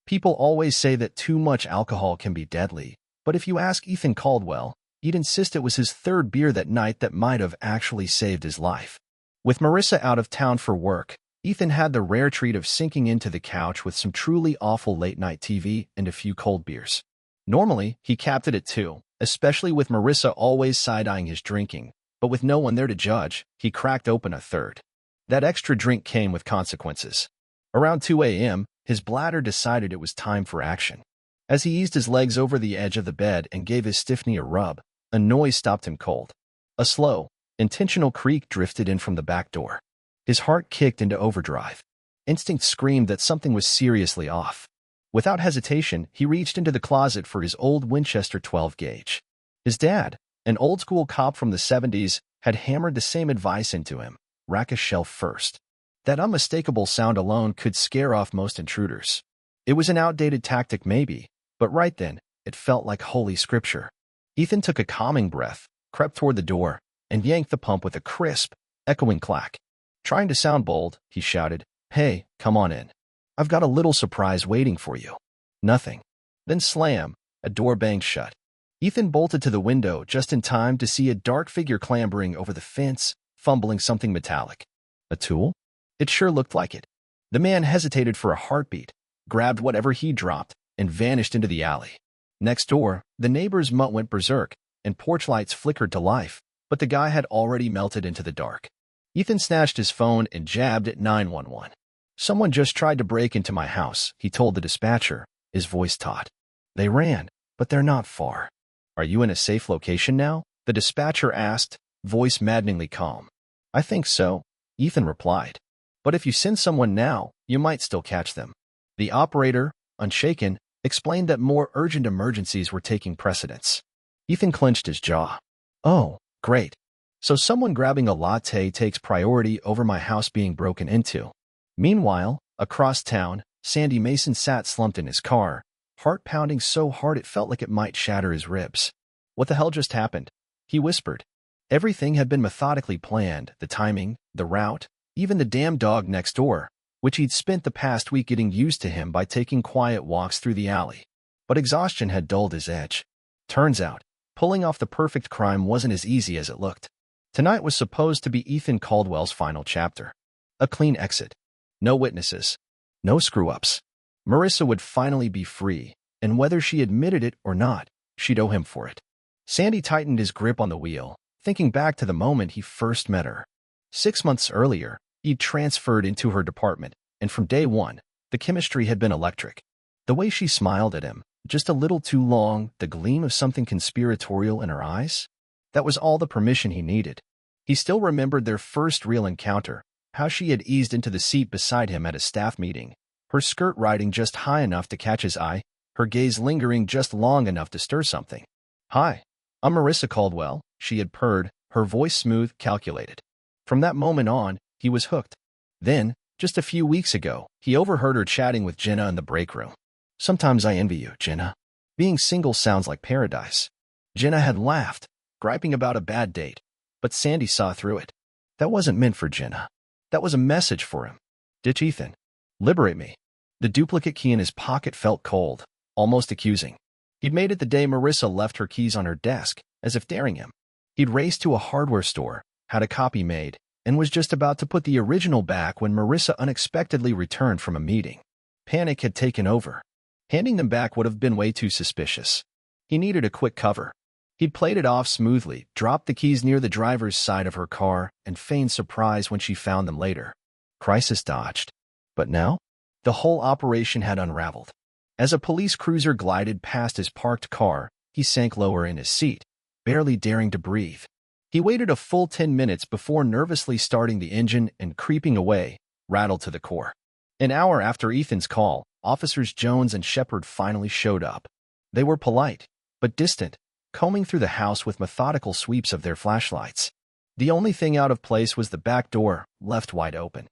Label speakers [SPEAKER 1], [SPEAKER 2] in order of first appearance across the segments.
[SPEAKER 1] People always say that too much alcohol can be deadly, but if you ask Ethan Caldwell, he'd insist it was his third beer that night that might have actually saved his life. With Marissa out of town for work, Ethan had the rare treat of sinking into the couch with some truly awful late-night TV and a few cold beers. Normally, he capped it at 2, especially with Marissa always side-eyeing his drinking, but with no one there to judge, he cracked open a third. That extra drink came with consequences. Around 2 a.m., his bladder decided it was time for action. As he eased his legs over the edge of the bed and gave his stiff knee a rub, a noise stopped him cold. A slow, intentional creak drifted in from the back door. His heart kicked into overdrive. Instinct screamed that something was seriously off. Without hesitation, he reached into the closet for his old Winchester 12-gauge. His dad, an old-school cop from the 70s, had hammered the same advice into him: rack a shelf first. That unmistakable sound alone could scare off most intruders. It was an outdated tactic maybe, but right then, it felt like holy scripture. Ethan took a calming breath, crept toward the door, and yanked the pump with a crisp, echoing clack. Trying to sound bold, he shouted, "Hey, come on in. I've got a little surprise waiting for you." Nothing. Then slam, a door banged shut. Ethan bolted to the window just in time to see a dark figure clambering over the fence, fumbling something metallic. A tool? It sure looked like it. The man hesitated for a heartbeat, grabbed whatever he dropped, and vanished into the alley. Next door, the neighbor's mutt went berserk, and porch lights flickered to life, but the guy had already melted into the dark. Ethan snatched his phone and jabbed at 911. "Someone just tried to break into my house," he told the dispatcher, his voice taut. "They ran, but they're not far." "Are you in a safe location now?" the dispatcher asked, voice maddeningly calm. "I think so," Ethan replied. "But if you send someone now, you might still catch them." The operator, unshaken, explained that more urgent emergencies were taking precedence. Ethan clenched his jaw. "Oh, great. So someone grabbing a latte takes priority over my house being broken into." Meanwhile, across town, Sandy Mason sat slumped in his car, heart pounding so hard it felt like it might shatter his ribs. "What the hell just happened?" he whispered. Everything had been methodically planned: the timing, the route, even the damn dog next door, which he'd spent the past week getting used to him by taking quiet walks through the alley. But exhaustion had dulled his edge. Turns out, pulling off the perfect crime wasn't as easy as it looked. Tonight was supposed to be Ethan Caldwell's final chapter. A clean exit. No witnesses. No screw-ups. Marissa would finally be free, and whether she admitted it or not, she'd owe him for it. Sandy tightened his grip on the wheel, thinking back to the moment he first met her. 6 months earlier, he'd transferred into her department, and from day one, the chemistry had been electric. The way she smiled at him, just a little too long, the gleam of something conspiratorial in her eyes, that was all the permission he needed. He still remembered their first real encounter, how she had eased into the seat beside him at a staff meeting, her skirt riding just high enough to catch his eye, her gaze lingering just long enough to stir something. "Hi, I'm Marissa Caldwell," she had purred, her voice smooth, calculated. From that moment on, he was hooked. Then, just a few weeks ago, he overheard her chatting with Jenna in the break room. "Sometimes I envy you, Jenna. Being single sounds like paradise." Jenna had laughed, griping about a bad date, but Sandy saw through it. That wasn't meant for Jenna. That was a message for him. "Ditch Ethan. Liberate me." The duplicate key in his pocket felt cold, almost accusing. He'd made it the day Marissa left her keys on her desk, as if daring him. He'd raced to a hardware store, had a copy made, and was just about to put the original back when Marissa unexpectedly returned from a meeting. Panic had taken over. Handing them back would have been way too suspicious. He needed a quick cover. He'd played it off smoothly, dropped the keys near the driver's side of her car, and feigned surprise when she found them later. Crisis dodged. But now, the whole operation had unraveled. As a police cruiser glided past his parked car, he sank lower in his seat, barely daring to breathe. He waited a full 10 minutes before nervously starting the engine and creeping away, rattled to the core. An hour after Ethan's call, Officers Jones and Shepard finally showed up. They were polite, but distant, combing through the house with methodical sweeps of their flashlights. The only thing out of place was the back door, left wide open.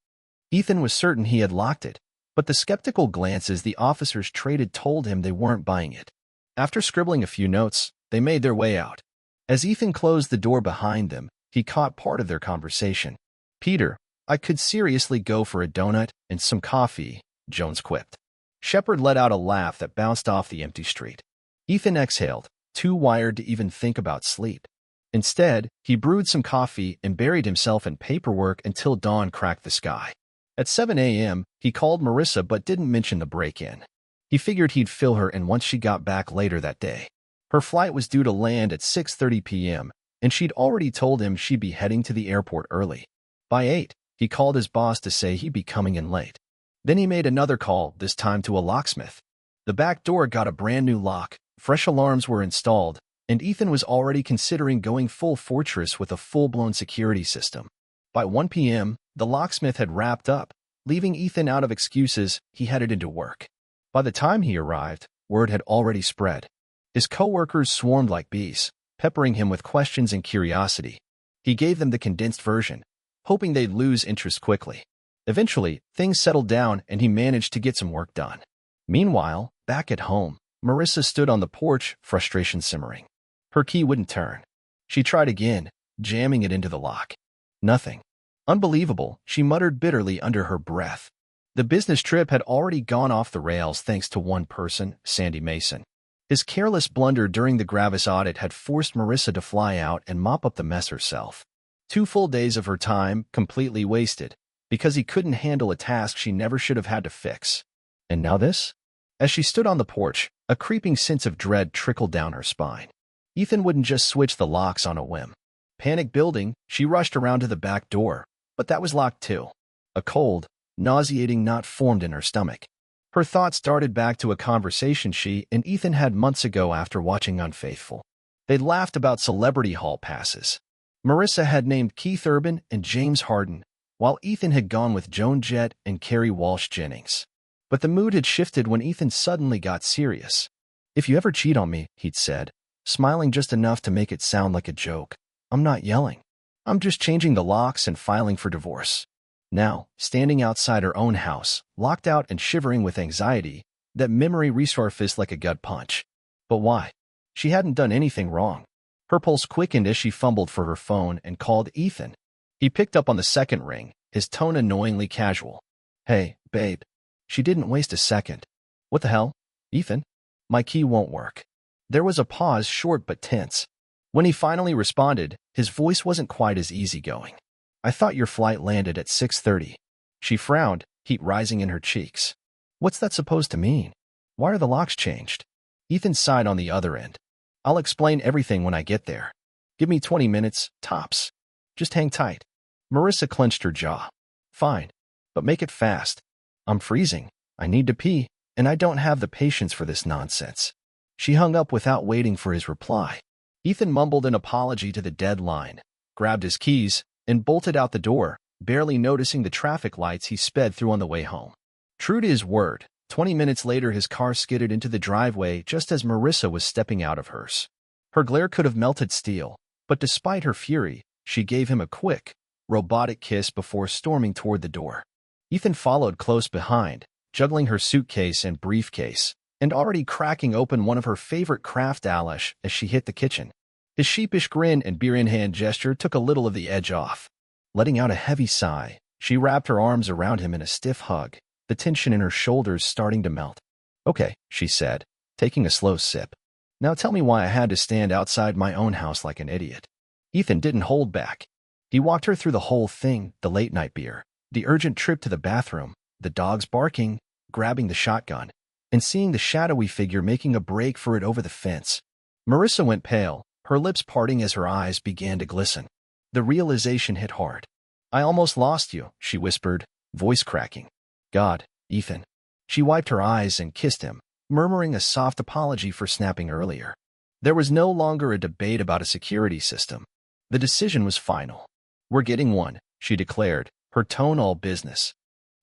[SPEAKER 1] Ethan was certain he had locked it, but the skeptical glances the officers traded told him they weren't buying it. After scribbling a few notes, they made their way out. As Ethan closed the door behind them, he caught part of their conversation. "Peter, I could seriously go for a donut and some coffee," Jones quipped. Shepard let out a laugh that bounced off the empty street. Ethan exhaled, too wired to even think about sleep. Instead, he brewed some coffee and buried himself in paperwork until dawn cracked the sky. At 7 a.m., he called Marissa but didn't mention the break-in. He figured he'd fill her in once she got back later that day. Her flight was due to land at 6:30 p.m., and she'd already told him she'd be heading to the airport early. By 8, he called his boss to say he'd be coming in late. Then he made another call, this time to a locksmith. The back door got a brand new lock, fresh alarms were installed, and Ethan was already considering going full fortress with a full-blown security system. By 1 p.m., the locksmith had wrapped up. Leaving Ethan out of excuses, he headed into work. By the time he arrived, word had already spread. His coworkers swarmed like bees, peppering him with questions and curiosity. He gave them the condensed version, hoping they'd lose interest quickly. Eventually, things settled down and he managed to get some work done. Meanwhile, back at home, Marissa stood on the porch, frustration simmering. Her key wouldn't turn. She tried again, jamming it into the lock. Nothing. Unbelievable, she muttered bitterly under her breath. The business trip had already gone off the rails thanks to one person, Sandy Mason. His careless blunder during the Gravis audit had forced Marissa to fly out and mop up the mess herself. 2 full days of her time completely wasted, because he couldn't handle a task she never should have had to fix. And now this? As she stood on the porch, a creeping sense of dread trickled down her spine. Ethan wouldn't just switch the locks on a whim. Panic building, she rushed around to the back door, but that was locked too. A cold, nauseating knot formed in her stomach. Her thoughts darted back to a conversation she and Ethan had months ago after watching Unfaithful. They'd laughed about celebrity hall passes. Marissa had named Keith Urban and James Harden, while Ethan had gone with Joan Jett and Kerry Walsh Jennings. But the mood had shifted when Ethan suddenly got serious. "If you ever cheat on me," he'd said, smiling just enough to make it sound like a joke, "I'm not yelling. I'm just changing the locks and filing for divorce." Now, standing outside her own house, locked out and shivering with anxiety, that memory resurfaced like a gut punch. But why? She hadn't done anything wrong. Her pulse quickened as she fumbled for her phone and called Ethan. He picked up on the second ring, his tone annoyingly casual. "Hey, babe." She didn't waste a second. "What the hell? Ethan? My key won't work." There was a pause, short but tense. When he finally responded, his voice wasn't quite as easygoing. "I thought your flight landed at 6:30. She frowned, heat rising in her cheeks. "What's that supposed to mean? Why are the locks changed?" Ethan sighed on the other end. "I'll explain everything when I get there. Give me 20 minutes, tops. Just hang tight." Marissa clenched her jaw. "Fine, but make it fast. I'm freezing, I need to pee, and I don't have the patience for this nonsense." She hung up without waiting for his reply. Ethan mumbled an apology to the dead line, grabbed his keys, and bolted out the door, barely noticing the traffic lights he sped through on the way home. True to his word, 20 minutes later his car skidded into the driveway just as Marissa was stepping out of hers. Her glare could have melted steel, but despite her fury, she gave him a quick, robotic kiss before storming toward the door. Ethan followed close behind, juggling her suitcase and briefcase, and already cracking open one of her favorite Kraft Alish as she hit the kitchen. His sheepish grin and beer-in-hand gesture took a little of the edge off. Letting out a heavy sigh, she wrapped her arms around him in a stiff hug, the tension in her shoulders starting to melt. "Okay," she said, taking a slow sip. "Now tell me why I had to stand outside my own house like an idiot." Ethan didn't hold back. He walked her through the whole thing, the late-night beer, the urgent trip to the bathroom, the dogs barking, grabbing the shotgun, and seeing the shadowy figure making a break for it over the fence. Marissa went pale, her lips parting as her eyes began to glisten. The realization hit hard. "I almost lost you," she whispered, voice cracking. "God, Ethan." She wiped her eyes and kissed him, murmuring a soft apology for snapping earlier. There was no longer a debate about a security system. The decision was final. "We're getting one," she declared, her tone all business.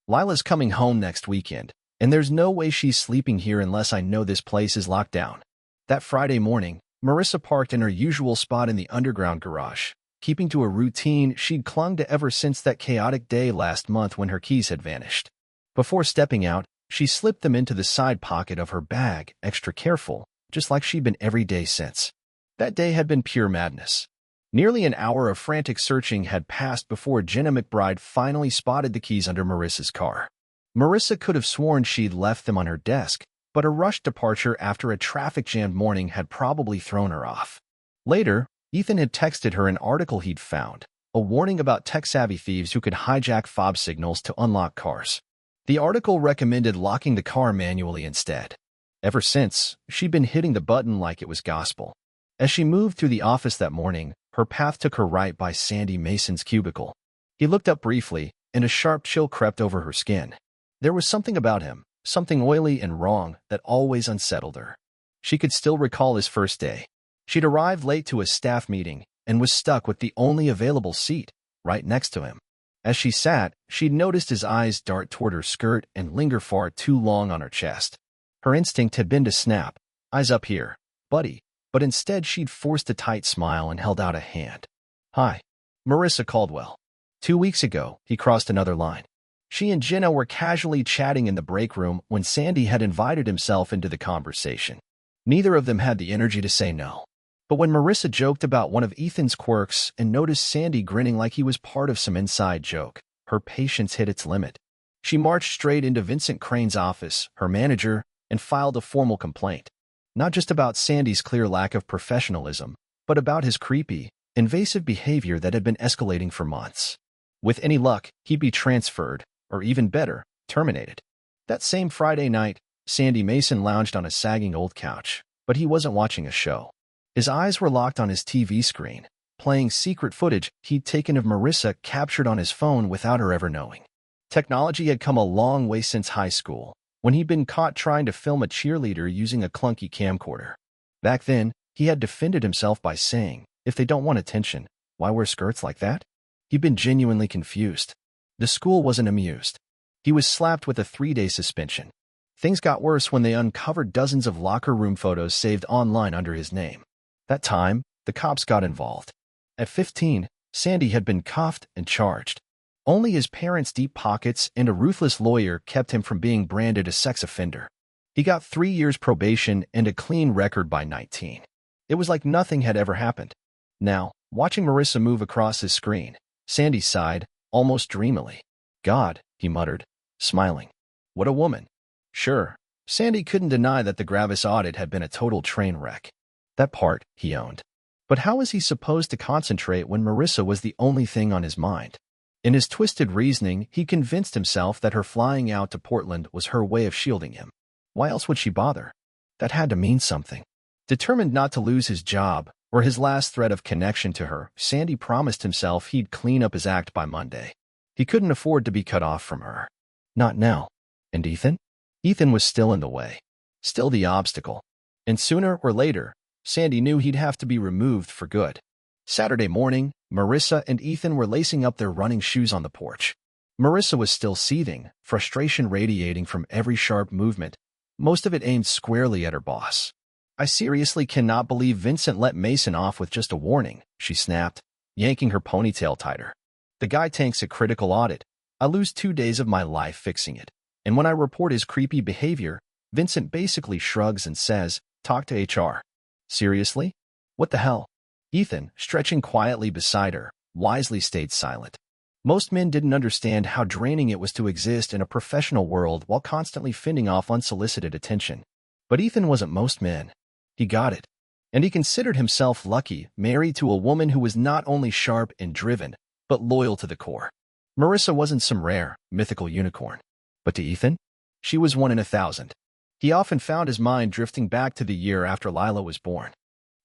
[SPEAKER 1] "Lila's coming home next weekend, and there's no way she's sleeping here unless I know this place is locked down." That Friday morning, Marissa parked in her usual spot in the underground garage, keeping to a routine she'd clung to ever since that chaotic day last month when her keys had vanished. Before stepping out, she slipped them into the side pocket of her bag, extra careful, just like she'd been every day since. That day had been pure madness. Nearly an hour of frantic searching had passed before Jenna McBride finally spotted the keys under Marissa's car. Marissa could have sworn she'd left them on her desk, but a rushed departure after a traffic-jammed morning had probably thrown her off. Later, Ethan had texted her an article he'd found, a warning about tech-savvy thieves who could hijack fob signals to unlock cars. The article recommended locking the car manually instead. Ever since, she'd been hitting the button like it was gospel. As she moved through the office that morning, her path took her right by Sandy Mason's cubicle. He looked up briefly, and a sharp chill crept over her skin. There was something about him, something oily and wrong, that always unsettled her. She could still recall his first day. She'd arrived late to a staff meeting and was stuck with the only available seat, right next to him. As she sat, she'd noticed his eyes dart toward her skirt and linger far too long on her chest. Her instinct had been to snap, "Eyes up here, buddy," but instead she'd forced a tight smile and held out a hand. "Hi, Marissa Caldwell." 2 weeks ago, he crossed another line. She and Jenna were casually chatting in the break room when Sandy had invited himself into the conversation. Neither of them had the energy to say no. But when Marissa joked about one of Ethan's quirks and noticed Sandy grinning like he was part of some inside joke, her patience hit its limit. She marched straight into Vincent Crane's office, her manager, and filed a formal complaint. Not just about Sandy's clear lack of professionalism, but about his creepy, invasive behavior that had been escalating for months. With any luck, he'd be transferred, or even better, terminated. That same Friday night, Sandy Mason lounged on a sagging old couch, but he wasn't watching a show. His eyes were locked on his TV screen, playing secret footage he'd taken of Marissa captured on his phone without her ever knowing. Technology had come a long way since high school, when he'd been caught trying to film a cheerleader using a clunky camcorder. Back then, he had defended himself by saying, "If they don't want attention, why wear skirts like that?" He'd been genuinely confused. The school wasn't amused. He was slapped with a 3-day suspension. Things got worse when they uncovered dozens of locker room photos saved online under his name. That time, the cops got involved. At 15, Sandy had been cuffed and charged. Only his parents' deep pockets and a ruthless lawyer kept him from being branded a sex offender. He got 3 years probation and a clean record by 19. It was like nothing had ever happened. Now, watching Marissa move across his screen, Sandy sighed, almost dreamily. "God," he muttered, smiling. "What a woman." Sure, Sandy couldn't deny that the Gravis audit had been a total train wreck. That part, he owned. But how was he supposed to concentrate when Marissa was the only thing on his mind? In his twisted reasoning, he convinced himself that her flying out to Portland was her way of shielding him. Why else would she bother? That had to mean something. Determined not to lose his job, or his last thread of connection to her, Sandy promised himself he'd clean up his act by Monday. He couldn't afford to be cut off from her. Not now. And Ethan? Ethan was still in the way. Still the obstacle. And sooner or later, Sandy knew he'd have to be removed for good. Saturday morning, Marissa and Ethan were lacing up their running shoes on the porch. Marissa was still seething, frustration radiating from every sharp movement, most of it aimed squarely at her boss. "I seriously cannot believe Vincent let Mason off with just a warning," she snapped, yanking her ponytail tighter. "The guy tanks a critical audit. I lose 2 days of my life fixing it. And when I report his creepy behavior, Vincent basically shrugs and says, 'Talk to HR.' Seriously? What the hell?" Ethan, stretching quietly beside her, wisely stayed silent. Most men didn't understand how draining it was to exist in a professional world while constantly fending off unsolicited attention. But Ethan wasn't most men. He got it. And he considered himself lucky, married to a woman who was not only sharp and driven, but loyal to the core. Marissa wasn't some rare, mythical unicorn. But to Ethan, she was 1 in 1,000. He often found his mind drifting back to the year after Lila was born.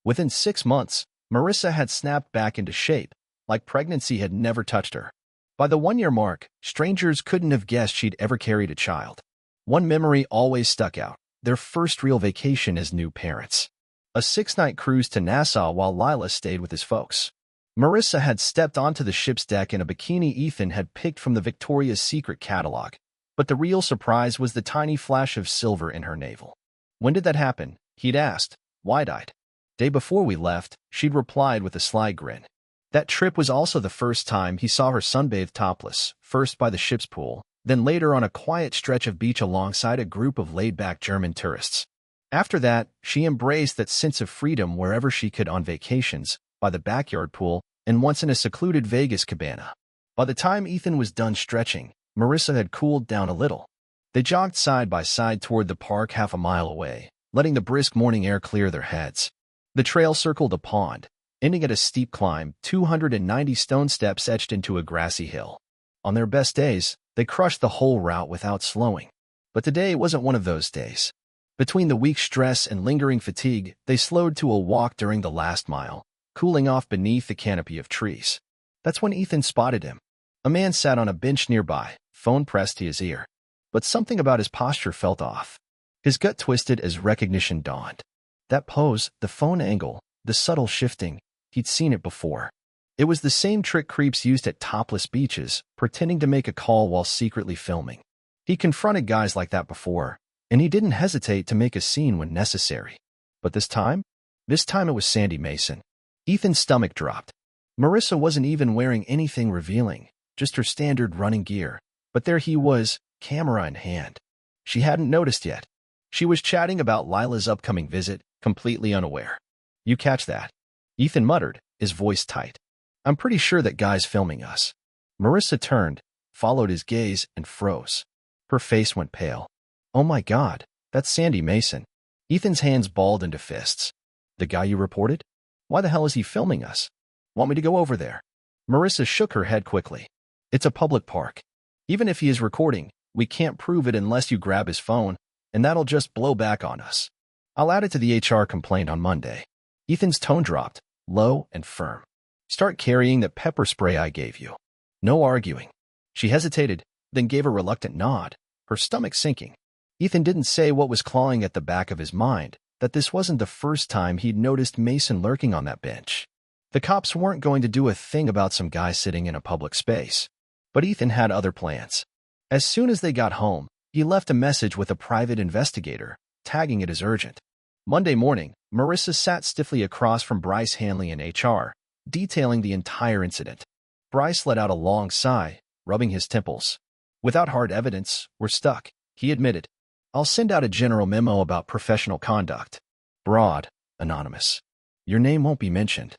[SPEAKER 1] Within 6 months, Marissa had snapped back into shape, like pregnancy had never touched her. By the 1-year mark, strangers couldn't have guessed she'd ever carried a child. One memory always stuck out: their first real vacation as new parents. A 6-night cruise to Nassau while Lila stayed with his folks. Marissa had stepped onto the ship's deck in a bikini Ethan had picked from the Victoria's Secret catalog, but the real surprise was the tiny flash of silver in her navel. "When did that happen?" he'd asked, wide-eyed. "Day before we left," she'd replied with a sly grin. That trip was also the first time he saw her sunbathed topless, first by the ship's pool, then later on a quiet stretch of beach alongside a group of laid-back German tourists. After that, she embraced that sense of freedom wherever she could on vacations, by the backyard pool, and once in a secluded Vegas cabana. By the time Ethan was done stretching, Marissa had cooled down a little. They jogged side by side toward the park half a mile away, letting the brisk morning air clear their heads. The trail circled a pond, ending at a steep climb, 290 stone steps etched into a grassy hill. On their best days, they crushed the whole route without slowing. But today wasn't one of those days. Between the week's stress and lingering fatigue, they slowed to a walk during the last mile, cooling off beneath the canopy of trees. That's when Ethan spotted him. A man sat on a bench nearby, phone pressed to his ear. But something about his posture felt off. His gut twisted as recognition dawned. That pose, the phone angle, the subtle shifting, he'd seen it before. It was the same trick creeps used at topless beaches, pretending to make a call while secretly filming. He confronted guys like that before, and he didn't hesitate to make a scene when necessary. But this time it was Sandy Mason. Ethan's stomach dropped. Marissa wasn't even wearing anything revealing, just her standard running gear. But there he was, camera in hand. She hadn't noticed yet. She was chatting about Lila's upcoming visit, completely unaware. "You catch that?" Ethan muttered, his voice tight. "I'm pretty sure that guy's filming us." Marissa turned, followed his gaze, and froze. Her face went pale. "Oh my God, that's Sandy Mason." Ethan's hands balled into fists. "The guy you reported? Why the hell is he filming us? Want me to go over there?" Marissa shook her head quickly. "It's a public park. Even if he is recording, we can't prove it unless you grab his phone, and that'll just blow back on us. I'll add it to the HR complaint on Monday." Ethan's tone dropped, low and firm. "Start carrying that pepper spray I gave you. No arguing." She hesitated, then gave a reluctant nod, her stomach sinking. Ethan didn't say what was clawing at the back of his mind, that this wasn't the first time he'd noticed Mason lurking on that bench. The cops weren't going to do a thing about some guy sitting in a public space. But Ethan had other plans. As soon as they got home, he left a message with a private investigator, tagging it as urgent. Monday morning, Marissa sat stiffly across from Bryce Hanley in HR, detailing the entire incident. Bryce let out a long sigh, rubbing his temples. "Without hard evidence, we're stuck," he admitted. "I'll send out a general memo about professional conduct. Broad, anonymous. Your name won't be mentioned."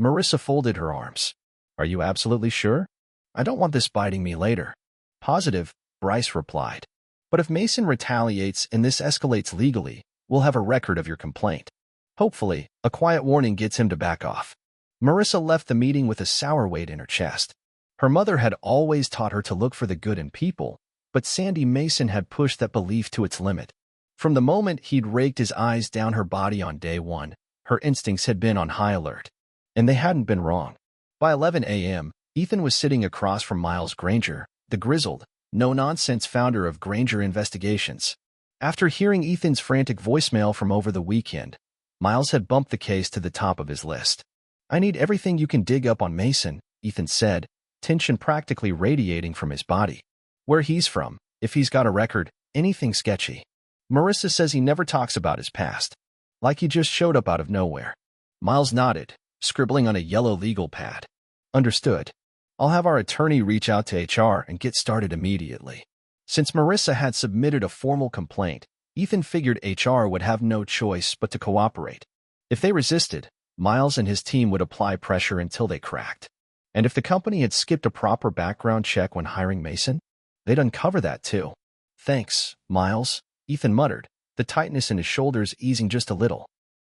[SPEAKER 1] Marissa folded her arms. "Are you absolutely sure? I don't want this biting me later." "Positive," Bryce replied. "But if Mason retaliates and this escalates legally, we'll have a record of your complaint. Hopefully, a quiet warning gets him to back off." Marissa left the meeting with a sour weight in her chest. Her mother had always taught her to look for the good in people, but Sandy Mason had pushed that belief to its limit. From the moment he'd raked his eyes down her body on day one, her instincts had been on high alert. And they hadn't been wrong. By 11 a.m., Ethan was sitting across from Miles Granger, the grizzled, no-nonsense founder of Granger Investigations. After hearing Ethan's frantic voicemail from over the weekend, Miles had bumped the case to the top of his list. "I need everything you can dig up on Mason," Ethan said, tension practically radiating from his body. "Where he's from, if he's got a record, anything sketchy." Marissa says he never talks about his past. Like he just showed up out of nowhere. Miles nodded, scribbling on a yellow legal pad. "Understood. I'll have our attorney reach out to HR and get started immediately." Since Marissa had submitted a formal complaint, Ethan figured HR would have no choice but to cooperate. If they resisted, Miles and his team would apply pressure until they cracked. And if the company had skipped a proper background check when hiring Mason, they'd uncover that too. "Thanks, Miles," Ethan muttered, the tightness in his shoulders easing just a little.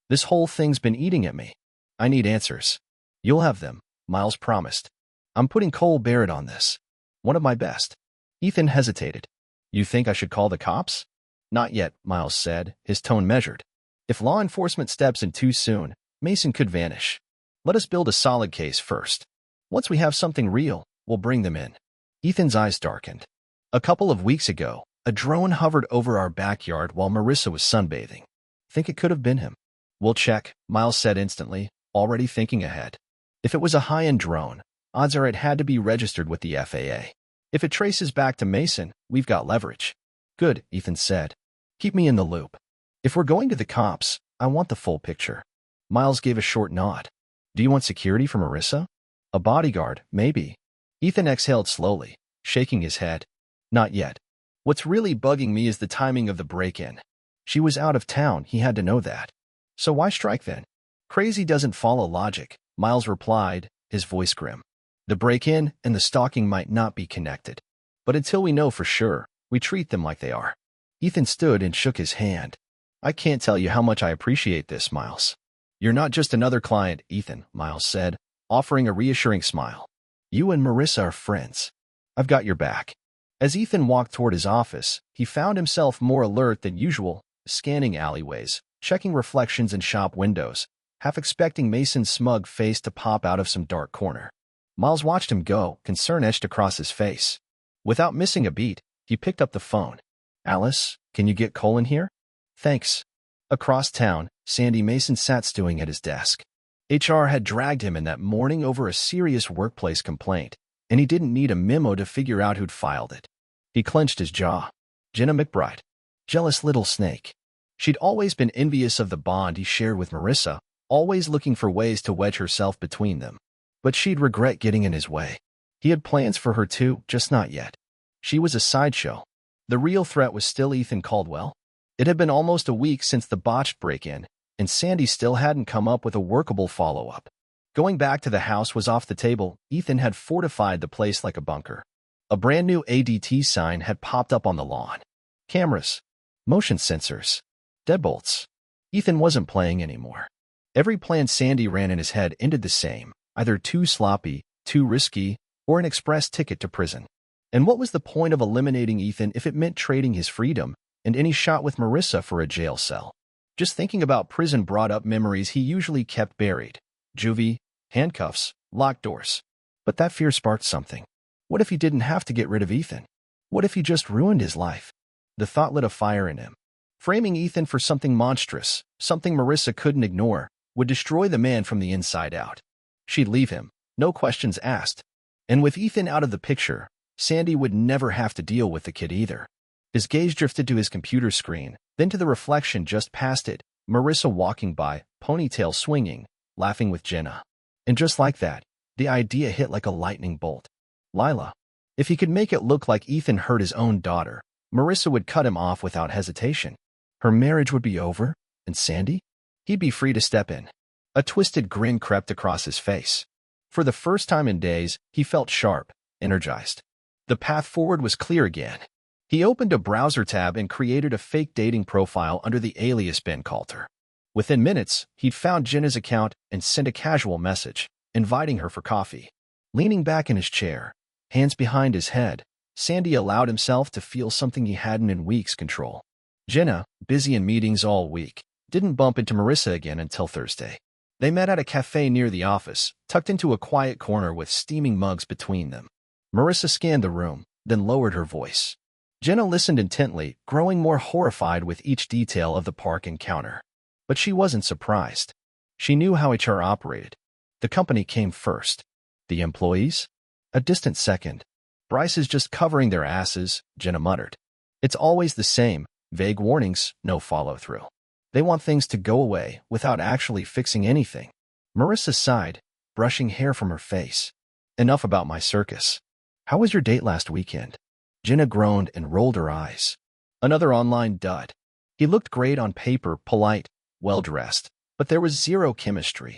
[SPEAKER 1] "This whole thing's been eating at me. I need answers." "You'll have them," Miles promised. "I'm putting Cole Barrett on this. One of my best." Ethan hesitated. "You think I should call the cops?" "Not yet," Miles said, his tone measured. "If law enforcement steps in too soon, Mason could vanish. Let us build a solid case first. Once we have something real, we'll bring them in." Ethan's eyes darkened. "A couple of weeks ago, a drone hovered over our backyard while Marissa was sunbathing. Think it could have been him?" "We'll check," Miles said instantly, already thinking ahead. If it was a high-end drone, odds are it had to be registered with the FAA. If it traces back to Mason, we've got leverage. "Good," Ethan said. "Keep me in the loop. If we're going to the cops, I want the full picture." Miles gave a short nod. "Do you want security for Marissa?" "A bodyguard, maybe." Ethan exhaled slowly, shaking his head. "Not yet. What's really bugging me is the timing of the break-in. She was out of town, he had to know that. So why strike then?" "Crazy doesn't follow logic," Miles replied, his voice grim. "The break-in and the stalking might not be connected. But until we know for sure, We treat them like they are. Ethan stood and shook his hand. I can't tell you how much I appreciate this, Miles. You're not just another client, Ethan, Miles said, offering a reassuring smile. You and Marissa are friends. I've got your back. As Ethan walked toward his office, he found himself more alert than usual, scanning alleyways, checking reflections in shop windows, half expecting Mason's smug face to pop out of some dark corner. Miles watched him go, concern etched across his face. Without missing a beat, he picked up the phone. Alice, can you get Cole in here? Thanks. Across town, Sandy Mason sat stewing at his desk. HR had dragged him in that morning over a serious workplace complaint, and he didn't need a memo to figure out who'd filed it. He clenched his jaw. Jenna McBride. Jealous little snake. She'd always been envious of the bond he shared with Marissa, always looking for ways to wedge herself between them. But she'd regret getting in his way. He had plans for her too, just not yet. She was a sideshow. The real threat was still Ethan Caldwell. It had been almost a week since the botched break-in, and Sandy still hadn't come up with a workable follow-up. Going back to the house was off the table. Ethan had fortified the place like a bunker. A brand-new ADT sign had popped up on the lawn. Cameras, motion sensors, deadbolts. Ethan wasn't playing anymore. Every plan Sandy ran in his head ended the same, either too sloppy, too risky, or an express ticket to prison. And what was the point of eliminating Ethan if it meant trading his freedom and any shot with Marissa for a jail cell? Just thinking about prison brought up memories he usually kept buried. Juvie, handcuffs, locked doors. But that fear sparked something. What if he didn't have to get rid of Ethan? What if he just ruined his life? The thought lit a fire in him. Framing Ethan for something monstrous, something Marissa couldn't ignore, would destroy the man from the inside out. She'd leave him, no questions asked. And with Ethan out of the picture, Sandy would never have to deal with the kid either. His gaze drifted to his computer screen, then to the reflection just past it, Marissa walking by, ponytail swinging, laughing with Jenna. And just like that, the idea hit like a lightning bolt. Lila. If he could make it look like Ethan hurt his own daughter, Marissa would cut him off without hesitation. Her marriage would be over, and Sandy? He'd be free to step in. A twisted grin crept across his face. For the first time in days, he felt sharp, energized. The path forward was clear again. He opened a browser tab and created a fake dating profile under the alias Ben Coulter. Within minutes, he'd found Jenna's account and sent a casual message, inviting her for coffee. Leaning back in his chair, hands behind his head, Sandy allowed himself to feel something he hadn't in weeks control. Jenna, busy in meetings all week, didn't bump into Marissa again until Thursday. They met at a cafe near the office, tucked into a quiet corner with steaming mugs between them. Marissa scanned the room, then lowered her voice. Jenna listened intently, growing more horrified with each detail of the park encounter. But she wasn't surprised. She knew how HR operated. The company came first. The employees? A distant second. Bryce is just covering their asses, Jenna muttered. It's always the same, vague warnings, no follow-through. They want things to go away without actually fixing anything. Marissa sighed, brushing hair from her face. Enough about my circus. How was your date last weekend? Jenna groaned and rolled her eyes. Another online dud. He looked great on paper, polite, well-dressed, but there was zero chemistry.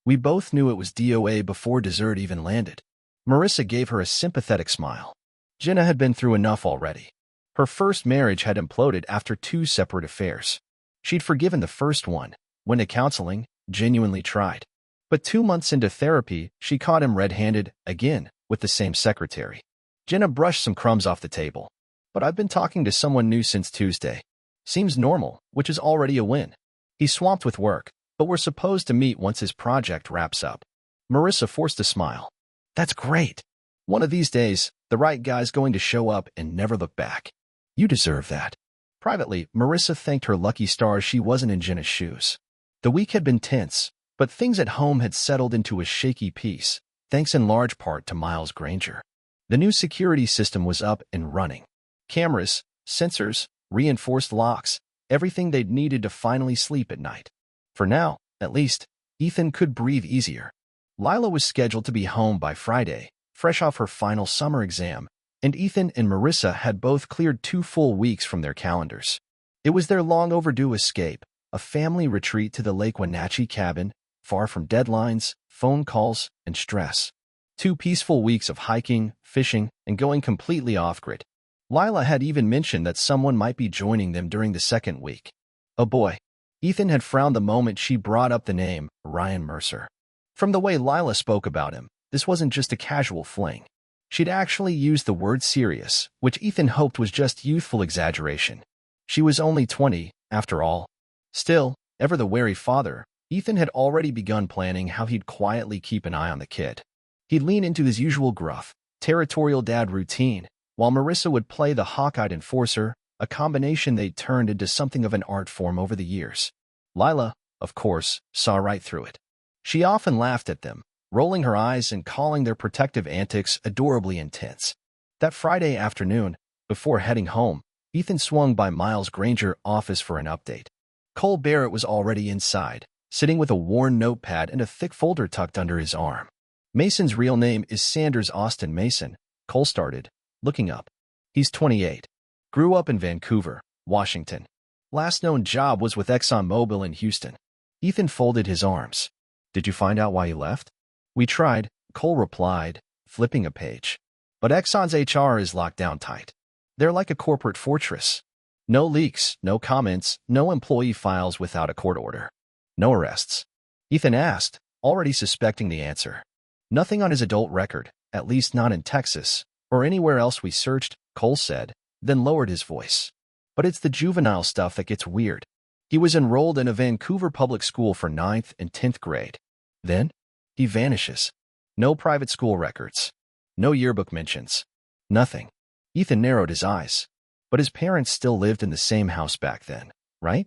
[SPEAKER 1] We both knew it was DOA before dessert even landed. Marissa gave her a sympathetic smile. Jenna had been through enough already. Her first marriage had imploded after 2 separate affairs. She'd forgiven the first one, went to counseling, genuinely tried. But 2 months into therapy, she caught him red-handed, again, with the same secretary. Jenna brushed some crumbs off the table. But I've been talking to someone new since Tuesday. Seems normal, which is already a win. He's swamped with work, but we're supposed to meet once his project wraps up. Marissa forced a smile. That's great. One of these days, the right guy's going to show up and never look back. You deserve that. Privately, Marissa thanked her lucky stars she wasn't in Jenna's shoes. The week had been tense, but things at home had settled into a shaky peace, thanks in large part to Miles Granger. The new security system was up and running. Cameras, sensors, reinforced locks, everything they'd needed to finally sleep at night. For now, at least, Ethan could breathe easier. Lila was scheduled to be home by Friday, fresh off her final summer exam, and Ethan and Marissa had both cleared 2 full weeks from their calendars. It was their long-overdue escape, a family retreat to the Lake Wenatchee cabin, far from deadlines, phone calls, and stress. 2 peaceful weeks of hiking, fishing, and going completely off-grid. Lila had even mentioned that someone might be joining them during the second week. Oh boy. Ethan had frowned the moment she brought up the name Ryan Mercer. From the way Lila spoke about him, this wasn't just a casual fling. She'd actually used the word serious, which Ethan hoped was just youthful exaggeration. She was only 20, after all. Still, ever the wary father, Ethan had already begun planning how he'd quietly keep an eye on the kid. He'd lean into his usual gruff, territorial dad routine, while Marissa would play the hawk-eyed enforcer, a combination they'd turned into something of an art form over the years. Lila, of course, saw right through it. She often laughed at them, rolling her eyes and calling their protective antics adorably intense. That Friday afternoon, before heading home, Ethan swung by Miles Granger's office for an update. Cole Barrett was already inside, sitting with a worn notepad and a thick folder tucked under his arm. Mason's real name is Sanders Austin Mason, Cole started, looking up. He's 28. Grew up in Vancouver, Washington. Last known job was with ExxonMobil in Houston. Ethan folded his arms. Did you find out why he left? We tried, Cole replied, flipping a page. But Exxon's HR is locked down tight. They're like a corporate fortress. No leaks, no comments, no employee files without a court order. No arrests. Ethan asked, already suspecting the answer. Nothing on his adult record, at least not in Texas, or anywhere else we searched, Cole said, then lowered his voice. But it's the juvenile stuff that gets weird. He was enrolled in a Vancouver public school for 9th and 10th grade. Then, he vanishes. No private school records. No yearbook mentions. Nothing. Ethan narrowed his eyes. But his parents still lived in the same house back then, right?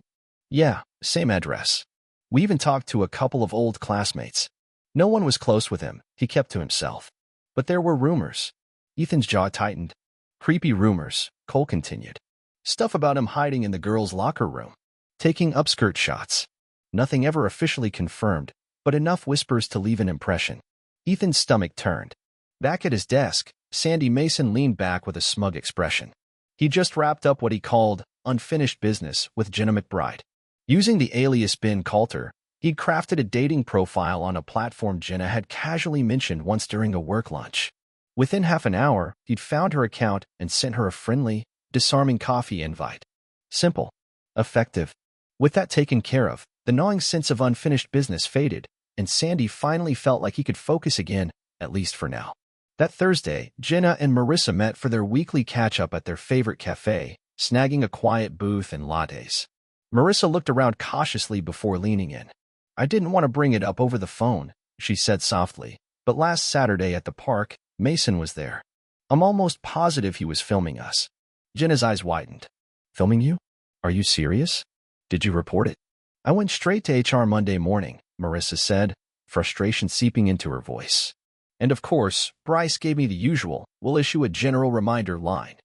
[SPEAKER 1] Yeah, same address. We even talked to a couple of old classmates. No one was close with him, he kept to himself. But there were rumors. Ethan's jaw tightened. Creepy rumors, Cole continued. Stuff about him hiding in the girls' locker room, taking upskirt shots. Nothing ever officially confirmed, but enough whispers to leave an impression. Ethan's stomach turned. Back at his desk, Sandy Mason leaned back with a smug expression. He just wrapped up what he called unfinished business with Jenna McBride. Using the alias Ben Coulter, he'd crafted a dating profile on a platform Jenna had casually mentioned once during a work lunch. Within half an hour, he'd found her account and sent her a friendly, disarming coffee invite. Simple. Effective. With that taken care of, the gnawing sense of unfinished business faded, and Sandy finally felt like he could focus again, at least for now. That Thursday, Jenna and Marissa met for their weekly catch-up at their favorite cafe, snagging a quiet booth and lattes. Marissa looked around cautiously before leaning in. I didn't want to bring it up over the phone, she said softly, but last Saturday at the park, Mason was there. I'm almost positive he was filming us. Jenna's eyes widened. Filming you? Are you serious? Did you report it? I went straight to HR Monday morning, Marissa said, frustration seeping into her voice. And of course, Bryce gave me the usual, we'll issue a general reminder line.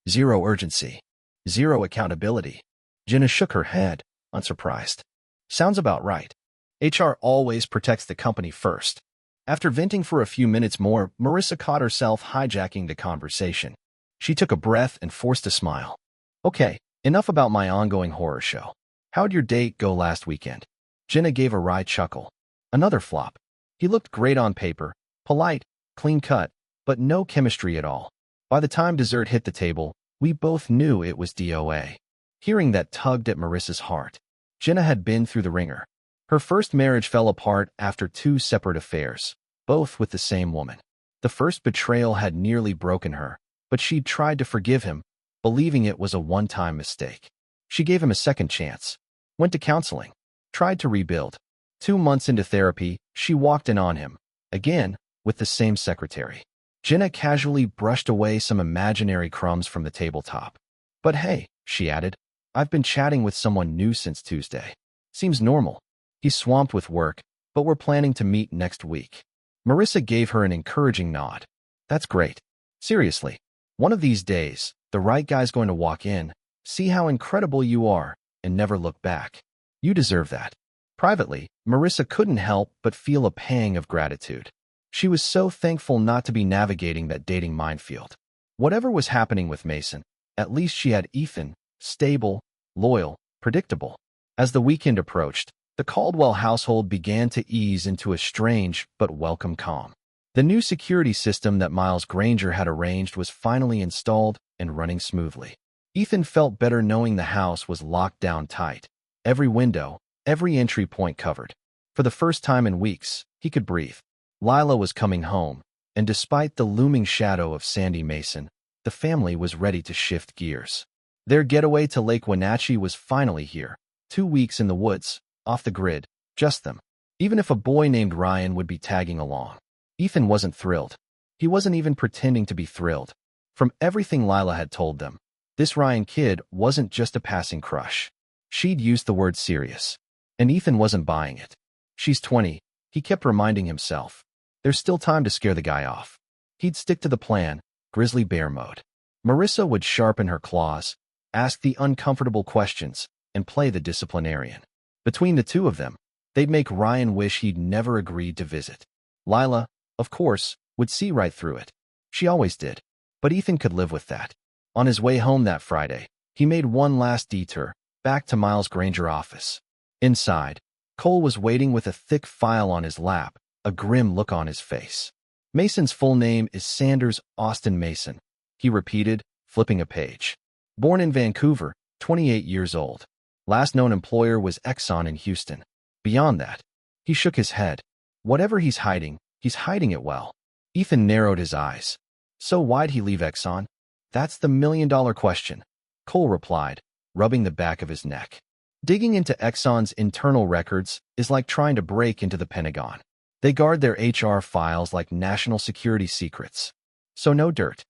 [SPEAKER 1] Zero urgency. Zero accountability. Jenna shook her head, unsurprised. Sounds about right. HR always protects the company first. After venting for a few minutes more, Marissa caught herself hijacking the conversation. She took a breath and forced a smile. Okay, enough about my ongoing horror show. How'd your date go last weekend? Jenna gave a wry chuckle. Another flop. He looked great on paper, polite, clean-cut, but no chemistry at all. By the time dessert hit the table, we both knew it was DOA. Hearing that tugged at Marissa's heart. Jenna had been through the ringer. Her first marriage fell apart after 2 separate affairs, both with the same woman. The first betrayal had nearly broken her, but she'd tried to forgive him, believing it was a one-time mistake. She gave him a second chance, went to counseling, tried to rebuild. 2 months into therapy, she walked in on him, again, with the same secretary. Jenna casually brushed away some imaginary crumbs from the tabletop. But hey, she added, I've been chatting with someone new since Tuesday. Seems normal. He's swamped with work, but we're planning to meet next week. Marissa gave her an encouraging nod. That's great. Seriously. One of these days, the right guy's going to walk in, see how incredible you are, and never look back. You deserve that. Privately, Marissa couldn't help but feel a pang of gratitude. She was so thankful not to be navigating that dating minefield. Whatever was happening with Mason, at least she had Ethan, stable, loyal, predictable. As the weekend approached, the Caldwell household began to ease into a strange but welcome calm. The new security system that Miles Granger had arranged was finally installed and running smoothly. Ethan felt better knowing the house was locked down tight. Every window, every entry point covered. For the first time in weeks, he could breathe. Lila was coming home, and despite the looming shadow of Sandy Mason, the family was ready to shift gears. Their getaway to Lake Wenatchee was finally here. 2 weeks in the woods, off the grid, just them. Even if a boy named Ryan would be tagging along. Ethan wasn't thrilled. He wasn't even pretending to be thrilled. From everything Lila had told them, this Ryan kid wasn't just a passing crush. She'd used the word serious. And Ethan wasn't buying it. She's 20, he kept reminding himself. There's still time to scare the guy off. He'd stick to the plan, grizzly bear mode. Marissa would sharpen her claws, ask the uncomfortable questions, and play the disciplinarian. Between the two of them, they'd make Ryan wish he'd never agreed to visit. Lila, of course, would see right through it. She always did. But Ethan could live with that. On his way home that Friday, he made one last detour, back to Miles Granger's office. Inside, Cole was waiting with a thick file on his lap, a grim look on his face. Mason's full name is Sanders Austin Mason, he repeated, flipping a page. Born in Vancouver, 28 years old. Last known employer was Exxon in Houston. Beyond that, he shook his head. Whatever he's hiding it well. Ethan narrowed his eyes. So why'd he leave Exxon? That's the million-dollar question, Cole replied, rubbing the back of his neck. Digging into Exxon's internal records is like trying to break into the Pentagon. They guard their HR files like national security secrets. So no dirt.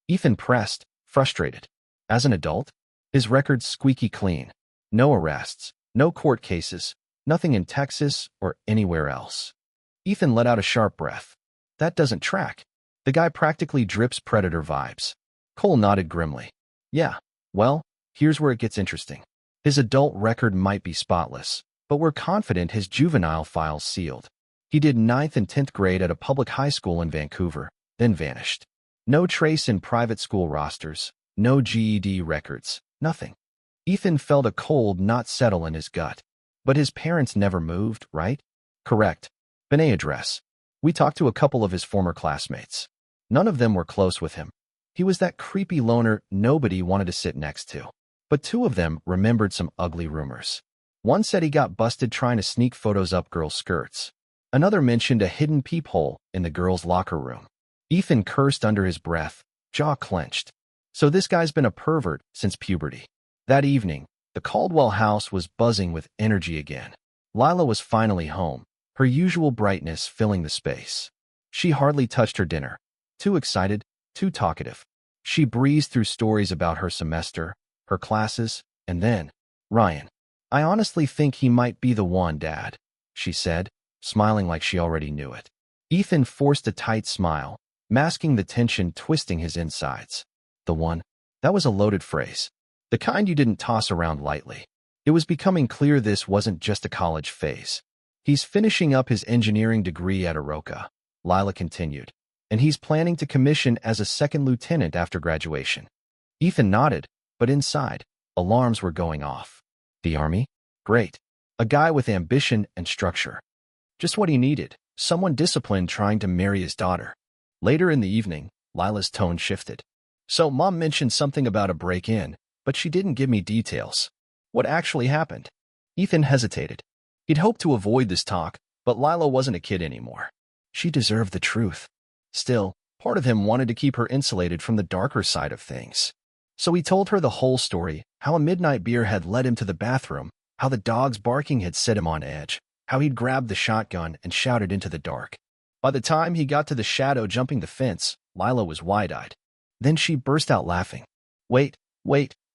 [SPEAKER 1] Ethan pressed, frustrated. As an adult, his record's squeaky clean. No arrests, no court cases, nothing in Texas or anywhere else. Ethan let out a sharp breath. That doesn't track. The guy practically drips predator vibes. Cole nodded grimly. Yeah, well, here's where it gets interesting. His adult record might be spotless, but we're confident his juvenile file's sealed. He did 9th and 10th grade at a public high school in Vancouver, then vanished. No trace in private school rosters, no GED records, nothing. Ethan felt a cold knot settle in his gut. But his parents never moved, right? Correct. Benet address. We talked to a couple of his former classmates. None of them were close with him. He was that creepy loner nobody wanted to sit next to. But 2 of them remembered some ugly rumors. One said he got busted trying to sneak photos up girls' skirts. Another mentioned a hidden peephole in the girls' locker room. Ethan cursed under his breath, jaw clenched. So this guy's been a pervert since puberty. That evening, the Caldwell house was buzzing with energy again. Lila was finally home, her usual brightness filling the space. She hardly touched her dinner. Too excited, too talkative. She breezed through stories about her semester, her classes, and then, Ryan. I honestly think he might be the one, Dad, she said, smiling like she already knew it. Ethan forced a tight smile, masking the tension twisting his insides. The one? That was a loaded phrase. The kind you didn't toss around lightly. It was becoming clear this wasn't just a college phase. He's finishing up his engineering degree at Aroka, Lila continued, and he's planning to commission as a second lieutenant after graduation. Ethan nodded, but inside, alarms were going off. The Army? Great. A guy with ambition and structure. Just what he needed, someone disciplined trying to marry his daughter. Later in the evening, Lila's tone shifted. So Mom mentioned something about a break-in, but she didn't give me details. What actually happened? Ethan hesitated. He'd hoped to avoid this talk, but Lila wasn't a kid anymore. She deserved the truth. Still, part of him wanted to keep her insulated from the darker side of things. So he told her the whole story, how a midnight beer had led him to the bathroom, how the dog's barking had set him on edge, how he'd grabbed the shotgun and shouted into the dark. By the time he got to the shadow jumping the fence, Lila was wide-eyed. Then she burst out laughing. Wait,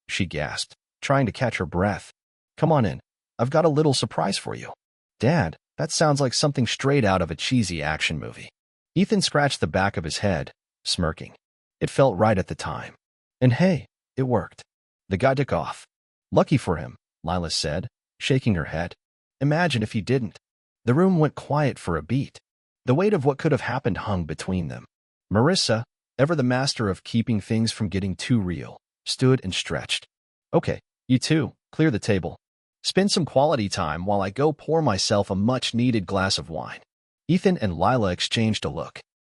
[SPEAKER 1] she gasped, trying to catch her breath. Come on in. I've got a little surprise for you. Dad, that sounds like something straight out of a cheesy action movie. Ethan scratched the back of his head, smirking. It felt right at the time. And hey, it worked. The guy took off. Lucky for him, Lila said, shaking her head. Imagine if he didn't. The room went quiet for a beat. The weight of what could have happened hung between them. Marissa, ever the master of keeping things from getting too real, stood and stretched. Okay, you two, clear the table. Spend some quality time while I go pour myself a much-needed glass of wine. Ethan and Lila exchanged a look.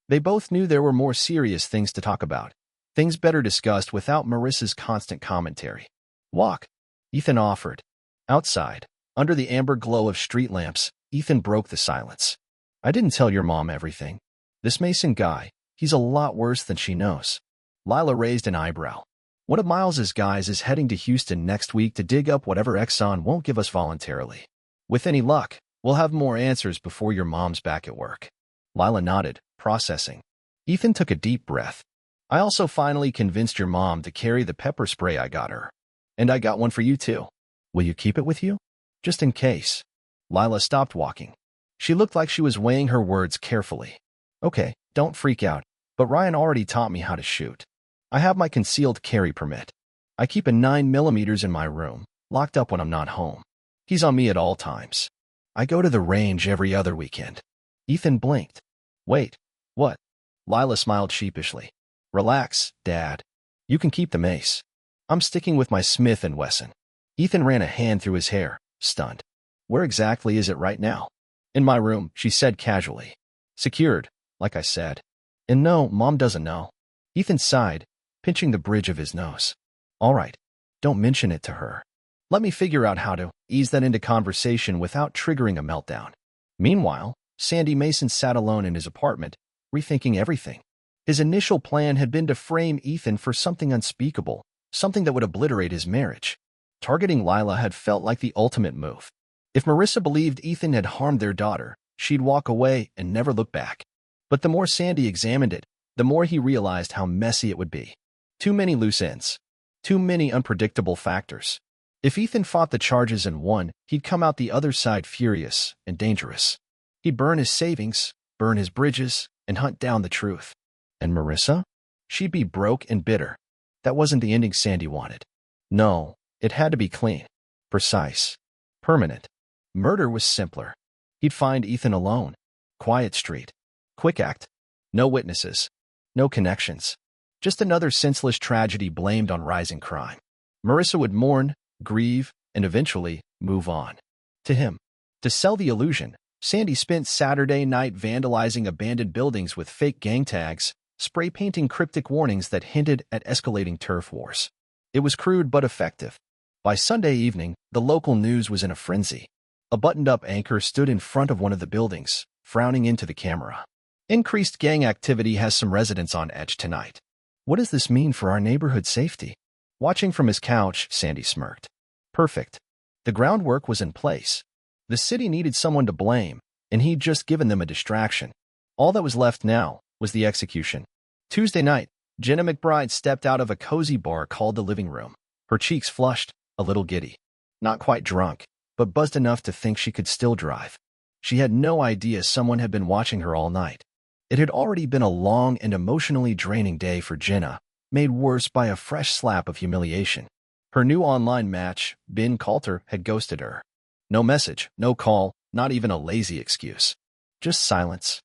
[SPEAKER 1] They both knew there were more serious things to talk about, things better discussed without Marissa's constant commentary. Walk, Ethan offered. Outside, under the amber glow of street lamps, Ethan broke the silence. I didn't tell your mom everything. This Mason guy, he's a lot worse than she knows. Lila raised an eyebrow. One of Miles's guys is heading to Houston next week to dig up whatever Exxon won't give us voluntarily. With any luck, we'll have more answers before your mom's back at work. Lila nodded, processing. Ethan took a deep breath. I also finally convinced your mom to carry the pepper spray I got her. And I got one for you too. Will you keep it with you? Just in case. Lila stopped walking. She looked like she was weighing her words carefully. Okay, don't freak out, but Ryan already taught me how to shoot. I have my concealed carry permit. I keep a 9mm in my room, locked up when I'm not home. He's on me at all times. I go to the range every other weekend. Ethan blinked. Wait, what? Lila smiled sheepishly. Relax, Dad. You can keep the mace. I'm sticking with my Smith & Wesson. Ethan ran a hand through his hair, stunned. Where exactly is it right now? In my room, she said casually. Secured, like I said. And no, Mom doesn't know. Ethan sighed, pinching the bridge of his nose. All right, don't mention it to her. Let me figure out how to ease that into conversation without triggering a meltdown. Meanwhile, Sandy Mason sat alone in his apartment, rethinking everything. His initial plan had been to frame Ethan for something unspeakable, something that would obliterate his marriage. Targeting Lila had felt like the ultimate move. If Marissa believed Ethan had harmed their daughter, she'd walk away and never look back. But the more Sandy examined it, the more he realized how messy it would be. Too many loose ends. Too many unpredictable factors. If Ethan fought the charges and won, he'd come out the other side furious and dangerous. He'd burn his savings, burn his bridges, and hunt down the truth. And Marissa? She'd be broke and bitter. That wasn't the ending Sandy wanted. No, it had to be clean, precise, permanent. Murder was simpler. He'd find Ethan alone. Quiet street. Quick act. No witnesses. No connections. Just another senseless tragedy blamed on rising crime. Marissa would mourn, grieve, and eventually move on. To him. To sell the illusion, Sandy spent Saturday night vandalizing abandoned buildings with fake gang tags, spray painting cryptic warnings that hinted at escalating turf wars. It was crude but effective. By Sunday evening, the local news was in a frenzy. A buttoned-up anchor stood in front of one of the buildings, frowning into the camera. Increased gang activity has some residents on edge tonight. What does this mean for our neighborhood safety? Watching from his couch, Sandy smirked. Perfect. The groundwork was in place. The city needed someone to blame, and he'd just given them a distraction. All that was left now was the execution. Tuesday night, Jenna McBride stepped out of a cozy bar called the living room. Her cheeks flushed, a little giddy. Not quite drunk, but buzzed enough to think she could still drive. She had no idea someone had been watching her all night. It had already been a long and emotionally draining day for Jenna, made worse by a fresh slap of humiliation. Her new online match, Ben Coulter, had ghosted her. No message, no call, not even a lazy excuse. Just silence.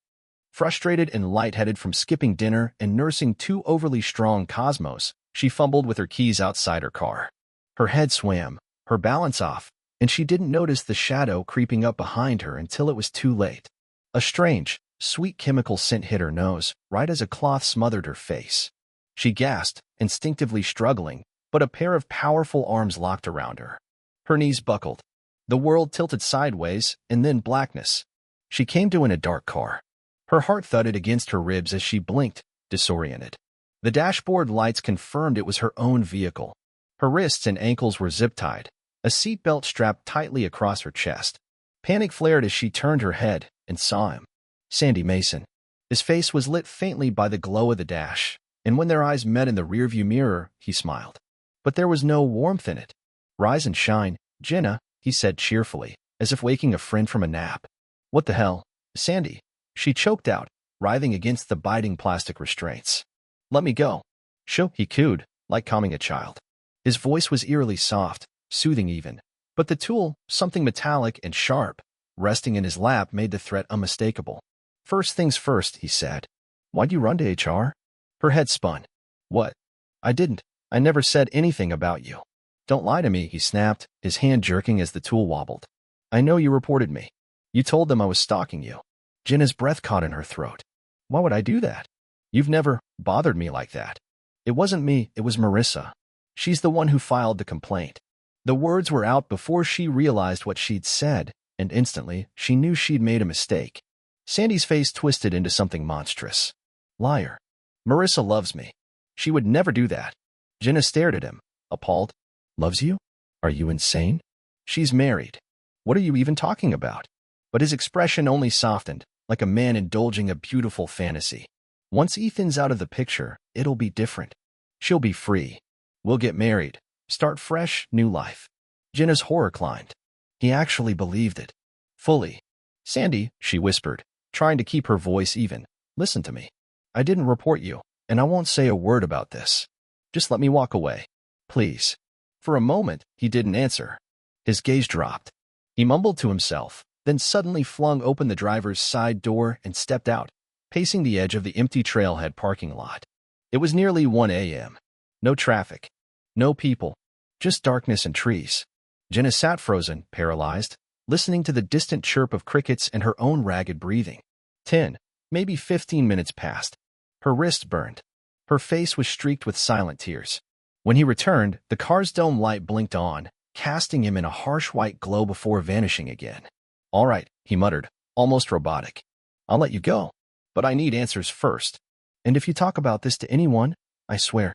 [SPEAKER 1] Frustrated and lightheaded from skipping dinner and nursing 2 overly strong Cosmos, she fumbled with her keys outside her car. Her head swam, her balance off, and she didn't notice the shadow creeping up behind her until it was too late. A strange, sweet chemical scent hit her nose, right as a cloth smothered her face. She gasped, instinctively struggling, but a pair of powerful arms locked around her. Her knees buckled. The world tilted sideways, and then blackness. She came to in a dark car. Her heart thudded against her ribs as she blinked, disoriented. The dashboard lights confirmed it was her own vehicle. Her wrists and ankles were zip-tied, a seatbelt strapped tightly across her chest. Panic flared as she turned her head and saw him. Sandy Mason. His face was lit faintly by the glow of the dash, and when their eyes met in the rearview mirror, he smiled. But there was no warmth in it. Rise and shine, Jenna, he said cheerfully, as if waking a friend from a nap. What the hell, Sandy? She choked out, writhing against the biting plastic restraints. Let me go. Shoo, he cooed, like calming a child. His voice was eerily soft, soothing even, but the tool, something metallic and sharp, resting in his lap made the threat unmistakable. First things first, he said. Why'd you run to HR? Her head spun. What? I didn't. I never said anything about you. Don't lie to me, he snapped, his hand jerking as the tool wobbled. I know you reported me. You told them I was stalking you. Jenna's breath caught in her throat. Why would I do that? You've never bothered me like that. It wasn't me, it was Marissa. She's the one who filed the complaint. The words were out before she realized what she'd said, and instantly, she knew she'd made a mistake. Sandy's face twisted into something monstrous. Liar. Marissa loves me. She would never do that. Jenna stared at him, appalled. Loves you? Are you insane? She's married. What are you even talking about? But his expression only softened, like a man indulging a beautiful fantasy. Once Ethan's out of the picture, it'll be different. She'll be free. We'll get married. Start fresh, new life. Jenna's horror climbed. He actually believed it. Fully. Sandy, she whispered, trying to keep her voice even. Listen to me. I didn't report you, and I won't say a word about this. Just let me walk away. Please. For a moment, he didn't answer. His gaze dropped. He mumbled to himself, then suddenly flung open the driver's side door and stepped out, pacing the edge of the empty trailhead parking lot. It was nearly 1 a.m. No traffic. No people. Just darkness and trees. Jenna sat frozen, paralyzed, listening to the distant chirp of crickets and her own ragged breathing. 10, maybe 15 minutes passed. Her wrist burned. Her face was streaked with silent tears. When he returned, the car's dome light blinked on, casting him in a harsh white glow before vanishing again. All right, he muttered, almost robotic. I'll let you go, but I need answers first. And if you talk about this to anyone, I swear.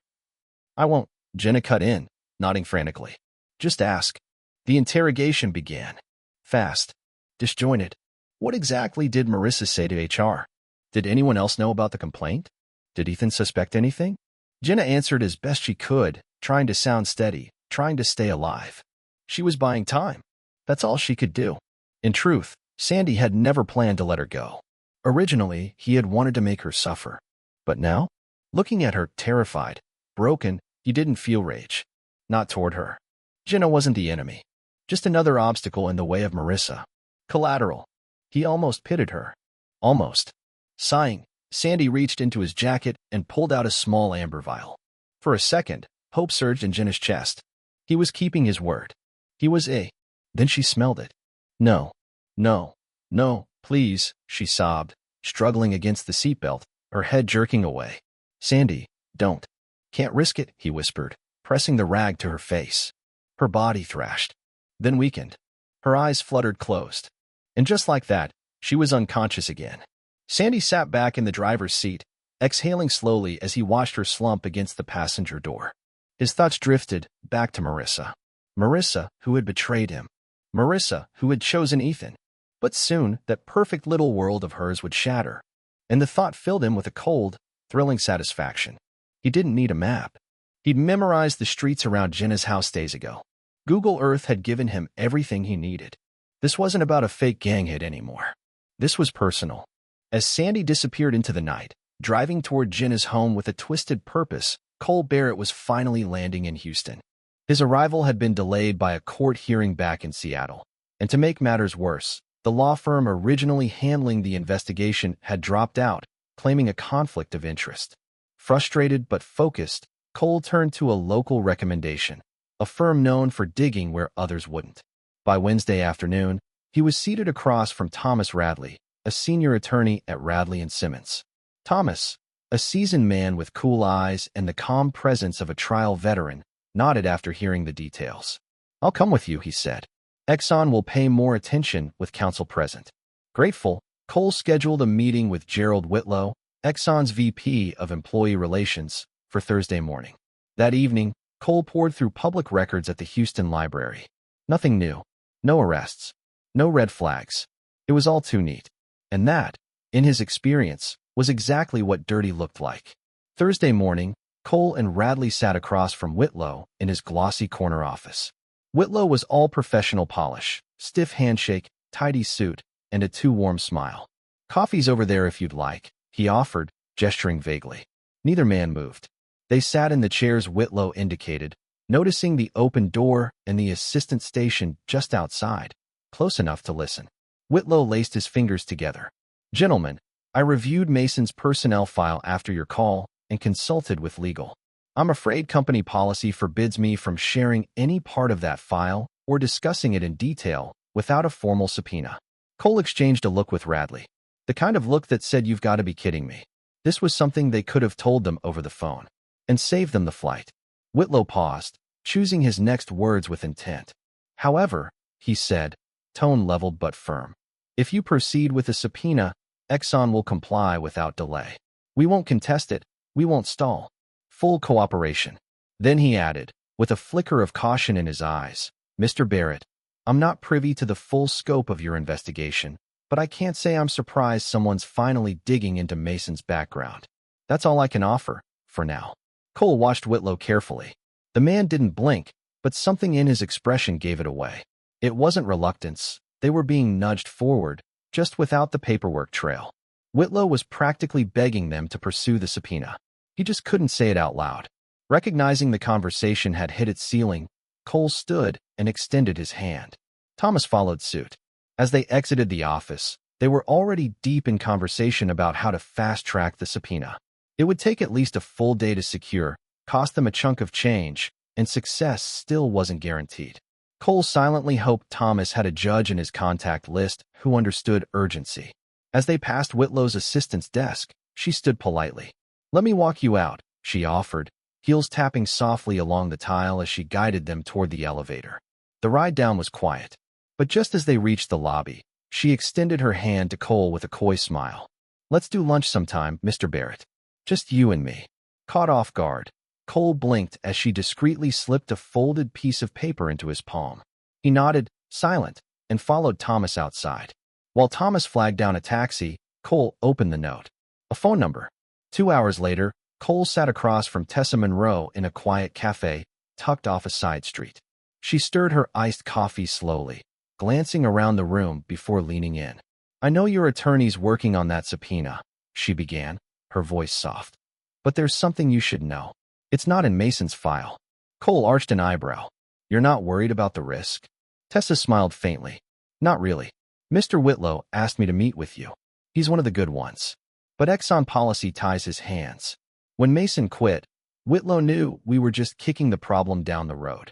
[SPEAKER 1] I won't. Jenna cut in, nodding frantically. Just ask. The interrogation began. Fast. Disjointed. What exactly did Marissa say to HR? Did anyone else know about the complaint? Did Ethan suspect anything? Jenna answered as best she could, trying to sound steady, trying to stay alive. She was buying time. That's all she could do. In truth, Sandy had never planned to let her go. Originally, he had wanted to make her suffer. But now, looking at her terrified, broken, he didn't feel rage. Not toward her. Jenna wasn't the enemy. Just another obstacle in the way of Marissa. Collateral. He almost pitied her. Almost. Sighing, Sandy reached into his jacket and pulled out a small amber vial. For a second, hope surged in Jenna's chest. He was keeping his word. He was a. Then she smelled it. No. No. No, please, she sobbed, struggling against the seatbelt, her head jerking away. Sandy, don't. Can't risk it, he whispered, pressing the rag to her face. Her body thrashed. Then weakened. Her eyes fluttered closed. And just like that, she was unconscious again. Sandy sat back in the driver's seat, exhaling slowly as he watched her slump against the passenger door. His thoughts drifted back to Marissa. Marissa, who had betrayed him. Marissa, who had chosen Ethan. But soon, that perfect little world of hers would shatter. And the thought filled him with a cold, thrilling satisfaction. He didn't need a map. He'd memorized the streets around Jenna's house days ago. Google Earth had given him everything he needed. This wasn't about a fake gang hit anymore. This was personal. As Sandy disappeared into the night, driving toward Jenna's home with a twisted purpose, Cole Barrett was finally landing in Houston. His arrival had been delayed by a court hearing back in Seattle. And to make matters worse, the law firm originally handling the investigation had dropped out, claiming a conflict of interest. Frustrated but focused, Cole turned to a local recommendation, a firm known for digging where others wouldn't. By Wednesday afternoon, he was seated across from Thomas Radley, a senior attorney at Radley & Simmons. Thomas, a seasoned man with cool eyes and the calm presence of a trial veteran, nodded after hearing the details. I'll come with you, he said. Exxon will pay more attention with counsel present. Grateful, Cole scheduled a meeting with Gerald Whitlow, Exxon's VP of Employee Relations, for Thursday morning. That evening, Cole poured through public records at the Houston Library. Nothing new. No arrests. No red flags. It was all too neat. And that, in his experience, was exactly what dirty looked like. Thursday morning, Cole and Radley sat across from Whitlow in his glossy corner office. Whitlow was all professional polish, stiff handshake, tidy suit, and a too-warm smile. Coffee's over there if you'd like, he offered, gesturing vaguely. Neither man moved. They sat in the chairs Whitlow indicated, noticing the open door and the assistant station just outside, close enough to listen. Whitlow laced his fingers together. Gentlemen, I reviewed Mason's personnel file after your call and consulted with legal. I'm afraid company policy forbids me from sharing any part of that file or discussing it in detail without a formal subpoena. Cole exchanged a look with Radley. The kind of look that said, "You've got to be kidding me." This was something they could have told them over the phone and saved them the flight. Whitlow paused, choosing his next words with intent. "However," he said, tone leveled but firm, "if you proceed with a subpoena, Exxon will comply without delay. We won't contest it. We won't stall. Full cooperation." Then he added, with a flicker of caution in his eyes, "Mr. Barrett, I'm not privy to the full scope of your investigation, but I can't say I'm surprised someone's finally digging into Mason's background. That's all I can offer, for now." Cole watched Whitlow carefully. The man didn't blink, but something in his expression gave it away. It wasn't reluctance. They were being nudged forward, just without the paperwork trail. Whitlow was practically begging them to pursue the subpoena. He just couldn't say it out loud. Recognizing the conversation had hit its ceiling, Cole stood and extended his hand. Thomas followed suit. As they exited the office, they were already deep in conversation about how to fast-track the subpoena. It would take at least a full day to secure, cost them a chunk of change, and success still wasn't guaranteed. Cole silently hoped Thomas had a judge in his contact list who understood urgency. As they passed Whitlow's assistant's desk, she stood politely. "Let me walk you out," she offered, heels tapping softly along the tile as she guided them toward the elevator. The ride down was quiet, but just as they reached the lobby, she extended her hand to Cole with a coy smile. "Let's do lunch sometime, Mr. Barrett. Just you and me." Caught off guard, Cole blinked as she discreetly slipped a folded piece of paper into his palm. He nodded, silent, and followed Thomas outside. While Thomas flagged down a taxi, Cole opened the note. A phone number. 2 hours later, Cole sat across from Tessa Monroe in a quiet cafe, tucked off a side street. She stirred her iced coffee slowly, glancing around the room before leaning in. "I know your attorney's working on that subpoena," she began, her voice soft. "But there's something you should know. It's not in Mason's file." Cole arched an eyebrow. "You're not worried about the risk?" Tessa smiled faintly. "Not really. Mr. Whitlow asked me to meet with you. He's one of the good ones. But Exxon policy ties his hands. When Mason quit, Whitlow knew we were just kicking the problem down the road."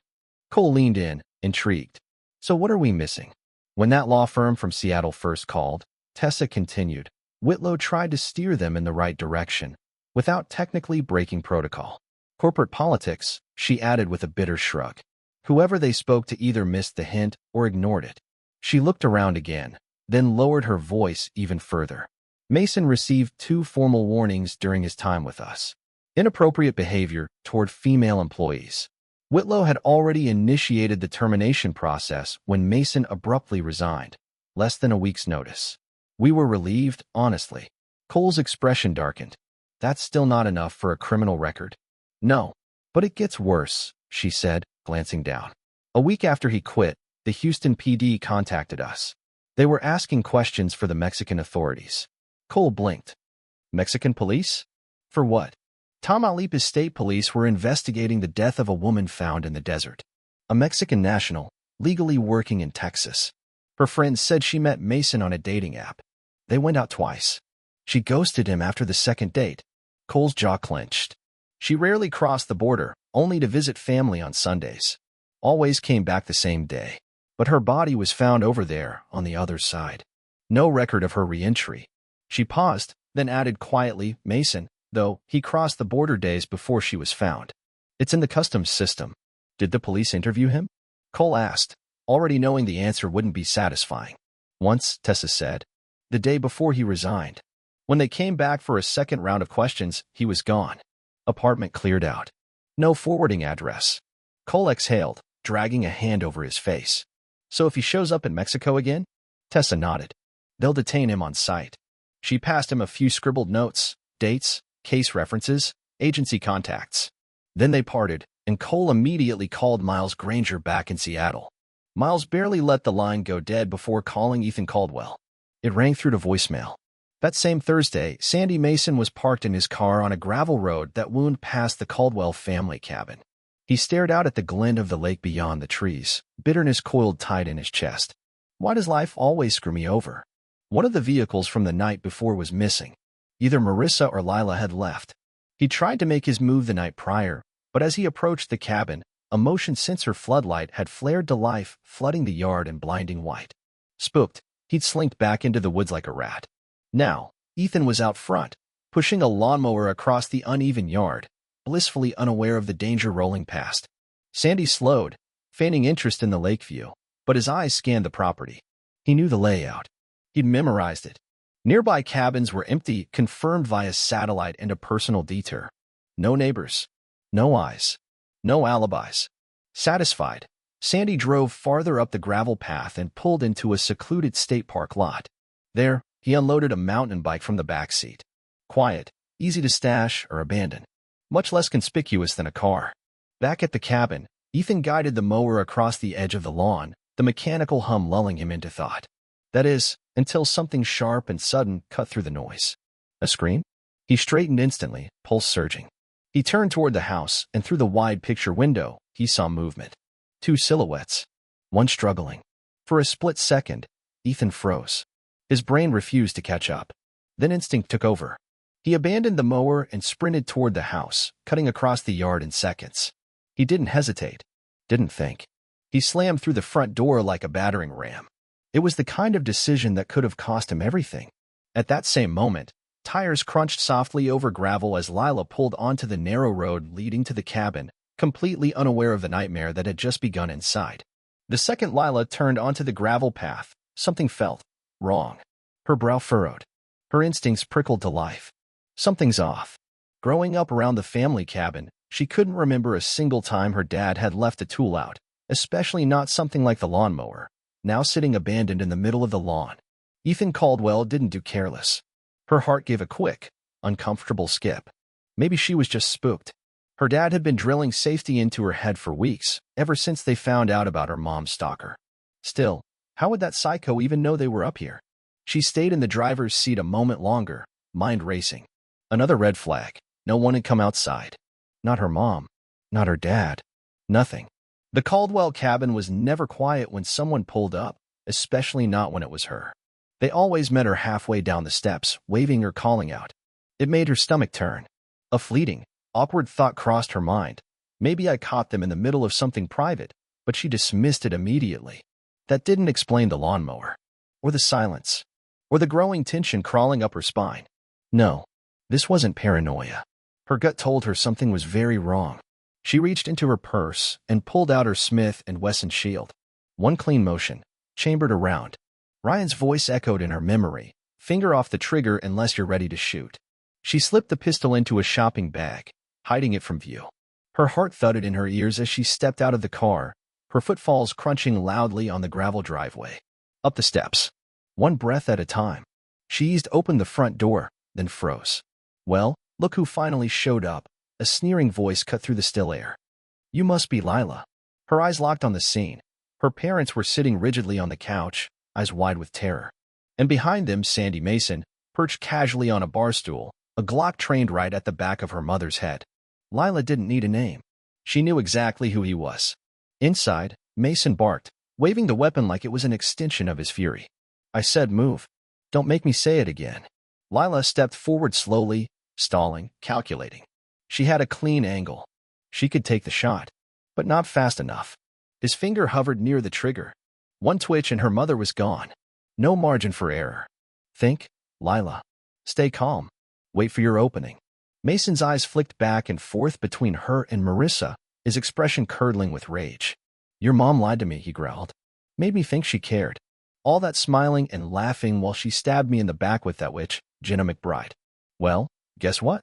[SPEAKER 1] Cole leaned in, intrigued. "So what are we missing?" "When that law firm from Seattle first called," Tessa continued, "Whitlow tried to steer them in the right direction, without technically breaking protocol. Corporate politics," she added with a bitter shrug. "Whoever they spoke to either missed the hint or ignored it." She looked around again, then lowered her voice even further. "Mason received 2 formal warnings during his time with us. Inappropriate behavior toward female employees. Whitlow had already initiated the termination process when Mason abruptly resigned, less than a week's notice. We were relieved, honestly." Cole's expression darkened. "That's still not enough for a criminal record." "No, but it gets worse," she said, glancing down. "A week after he quit, the Houston PD contacted us. They were asking questions for the Mexican authorities." Cole blinked. "Mexican police? For what?" "Tamaulipas State Police were investigating the death of a woman found in the desert. A Mexican national, legally working in Texas. Her friend said she met Mason on a dating app. They went out twice. She ghosted him after the second date." Cole's jaw clenched. "She rarely crossed the border, only to visit family on Sundays. Always came back the same day. But her body was found over there on the other side. No record of her reentry." She paused, then added quietly, "Mason, though, he crossed the border days before she was found. It's in the customs system." "Did the police interview him?" Cole asked, already knowing the answer wouldn't be satisfying. "Once," Tessa said. "The day before he resigned. When they came back for a second round of questions, he was gone. Apartment cleared out. No forwarding address." Cole exhaled, dragging a hand over his face. "So if he shows up in Mexico again?" Tessa nodded. "They'll detain him on site." She passed him a few scribbled notes, dates, case references, agency contacts. Then they parted, and Cole immediately called Miles Granger back in Seattle. Miles barely let the line go dead before calling Ethan Caldwell. It rang through to voicemail. That same Thursday, Sandy Mason was parked in his car on a gravel road that wound past the Caldwell family cabin. He stared out at the glint of the lake beyond the trees, bitterness coiled tight in his chest. "Why does life always screw me over?" One of the vehicles from the night before was missing. Either Marissa or Lila had left. He tried to make his move the night prior, but as he approached the cabin, a motion sensor floodlight had flared to life, flooding the yard in blinding white. Spooked, he'd slinked back into the woods like a rat. Now, Ethan was out front, pushing a lawnmower across the uneven yard, blissfully unaware of the danger rolling past. Sandy slowed, feigning interest in the lake view, but his eyes scanned the property. He knew the layout. He'd memorized it. Nearby cabins were empty, confirmed via satellite and a personal detour. No neighbors. No eyes. No alibis. Satisfied, Sandy drove farther up the gravel path and pulled into a secluded state park lot. There, he unloaded a mountain bike from the back seat. Quiet, easy to stash or abandon. Much less conspicuous than a car. Back at the cabin, Ethan guided the mower across the edge of the lawn, the mechanical hum lulling him into thought. That is, until something sharp and sudden cut through the noise. A scream? He straightened instantly, pulse surging. He turned toward the house, and through the wide picture window, he saw movement. Two silhouettes. One struggling. For a split second, Ethan froze. His brain refused to catch up. Then instinct took over. He abandoned the mower and sprinted toward the house, cutting across the yard in seconds. He didn't hesitate. Didn't think. He slammed through the front door like a battering ram. It was the kind of decision that could have cost him everything. At that same moment, tires crunched softly over gravel as Lila pulled onto the narrow road leading to the cabin, completely unaware of the nightmare that had just begun inside. The second Lila turned onto the gravel path, something felt wrong. Her brow furrowed. Her instincts prickled to life. Something's off. Growing up around the family cabin, she couldn't remember a single time her dad had left a tool out, especially not something like the lawnmower, now sitting abandoned in the middle of the lawn. Ethan Caldwell didn't do careless. Her heart gave a quick, uncomfortable skip. Maybe she was just spooked. Her dad had been drilling safety into her head for weeks, ever since they found out about her mom's stalker. Still, how would that psycho even know they were up here? She stayed in the driver's seat a moment longer, mind racing. Another red flag. No one had come outside. Not her mom. Not her dad. Nothing. The Caldwell cabin was never quiet when someone pulled up, especially not when it was her. They always met her halfway down the steps, waving or calling out. It made her stomach turn. A fleeting, awkward thought crossed her mind. Maybe I caught them in the middle of something private, but she dismissed it immediately. That didn't explain the lawnmower. Or the silence. Or the growing tension crawling up her spine. No, this wasn't paranoia. Her gut told her something was very wrong. She reached into her purse and pulled out her Smith & Wesson shield. One clean motion, chambered around. Ryan's voice echoed in her memory. Finger off the trigger unless you're ready to shoot. She slipped the pistol into a shopping bag, hiding it from view. Her heart thudded in her ears as she stepped out of the car, her footfalls crunching loudly on the gravel driveway. Up the steps. One breath at a time. She eased open the front door, then froze. Well, look who finally showed up. A sneering voice cut through the still air. You must be Lila. Her eyes locked on the scene. Her parents were sitting rigidly on the couch, eyes wide with terror. And behind them, Sandy Mason, perched casually on a bar stool, a Glock trained right at the back of her mother's head. Lila didn't need a name. She knew exactly who he was. Inside, Mason barked, waving the weapon like it was an extension of his fury. I said move. Don't make me say it again. Lila stepped forward slowly, stalling, calculating. She had a clean angle. She could take the shot, but not fast enough. His finger hovered near the trigger. One twitch and her mother was gone. No margin for error. Think, Lila. Stay calm. Wait for your opening. Mason's eyes flicked back and forth between her and Marissa, his expression curdling with rage. Your mom lied to me, he growled. Made me think she cared. All that smiling and laughing while she stabbed me in the back with that witch, Jenna McBride. Well, guess what?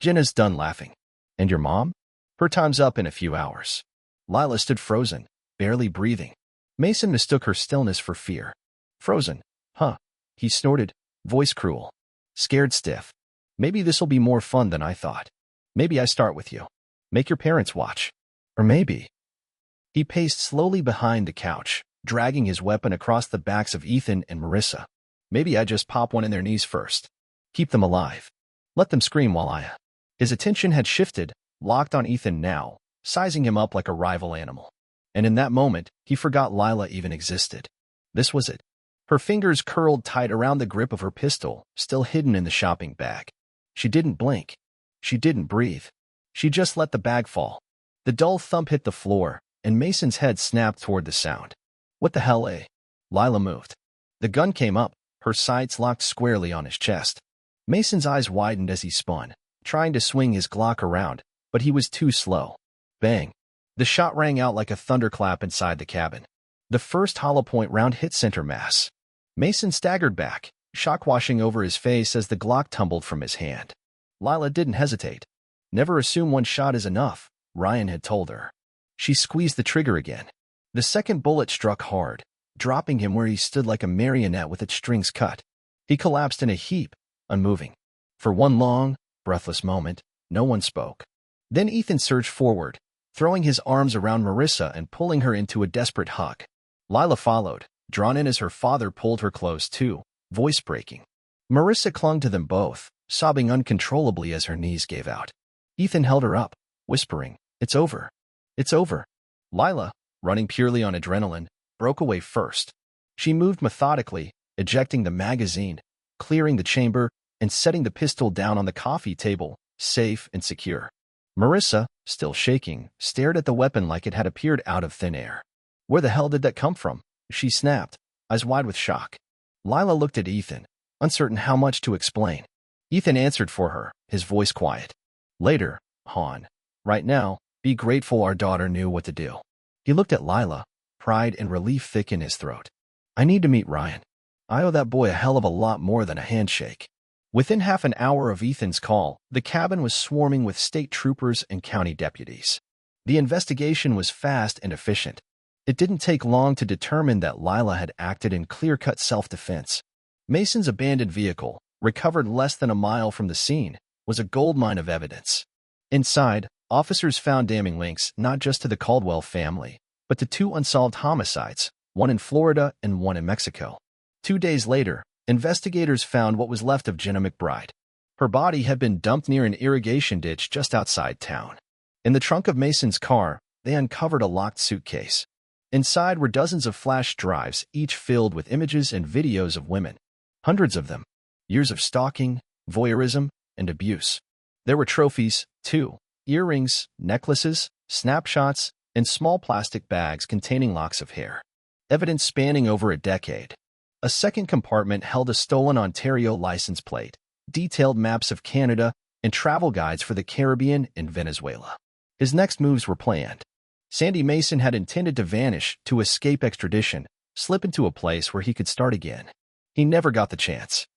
[SPEAKER 1] Jenna's done laughing. And your mom? Her time's up in a few hours. Lila stood frozen, barely breathing. Mason mistook her stillness for fear. Frozen, huh? He snorted, voice cruel. Scared stiff. Maybe this'll be more fun than I thought. Maybe I start with you. Make your parents watch. Or maybe. He paced slowly behind the couch, dragging his weapon across the backs of Ethan and Marissa. Maybe I just pop one in their knees first. Keep them alive. Let them scream while I... His attention had shifted, locked on Ethan now, sizing him up like a rival animal. And in that moment, he forgot Lila even existed. This was it. Her fingers curled tight around the grip of her pistol, still hidden in the shopping bag. She didn't blink. She didn't breathe. She just let the bag fall. The dull thump hit the floor, and Mason's head snapped toward the sound. What the hell, eh? Lila moved. The gun came up, her sights locked squarely on his chest. Mason's eyes widened as he spun, trying to swing his Glock around, but he was too slow. Bang! The shot rang out like a thunderclap inside the cabin. The first hollow-point round hit center mass. Mason staggered back, shock washing over his face as the Glock tumbled from his hand. Lila didn't hesitate. Never assume one shot is enough, Ryan had told her. She squeezed the trigger again. The second bullet struck hard, dropping him where he stood like a marionette with its strings cut. He collapsed in a heap, unmoving. For one long, breathless moment, no one spoke. Then Ethan surged forward, throwing his arms around Marissa and pulling her into a desperate hug. Lila followed, drawn in as her father pulled her close too, voice breaking. Marissa clung to them both, sobbing uncontrollably as her knees gave out. Ethan held her up, whispering, "It's over. It's over." Lila, running purely on adrenaline, broke away first. She moved methodically, ejecting the magazine, clearing the chamber, and setting the pistol down on the coffee table, safe and secure. Marissa, still shaking, stared at the weapon like it had appeared out of thin air. "Where the hell did that come from?" she snapped, eyes wide with shock. Lila looked at Ethan, uncertain how much to explain. Ethan answered for her, his voice quiet. "Later, Han. Right now, be grateful our daughter knew what to do." He looked at Lila, pride and relief thick in his throat. "I need to meet Ryan. I owe that boy a hell of a lot more than a handshake." Within half an hour of Ethan's call, the cabin was swarming with state troopers and county deputies. The investigation was fast and efficient. It didn't take long to determine that Lila had acted in clear-cut self-defense. Mason's abandoned vehicle, recovered less than a mile from the scene, was a goldmine of evidence. Inside, officers found damning links not just to the Caldwell family, but to two unsolved homicides, one in Florida and one in Mexico. 2 days later, investigators found what was left of Jenna McBride. Her body had been dumped near an irrigation ditch just outside town. In the trunk of Mason's car, they uncovered a locked suitcase. Inside were dozens of flash drives, each filled with images and videos of women. Hundreds of them. Years of stalking, voyeurism, and abuse. There were trophies, too. Earrings, necklaces, snapshots, and small plastic bags containing locks of hair. Evidence spanning over a decade. A second compartment held a stolen Ontario license plate, detailed maps of Canada, and travel guides for the Caribbean and Venezuela. His next moves were planned. Sandy Mason had intended to vanish, to escape extradition, slip into a place where he could start again. He never got the chance.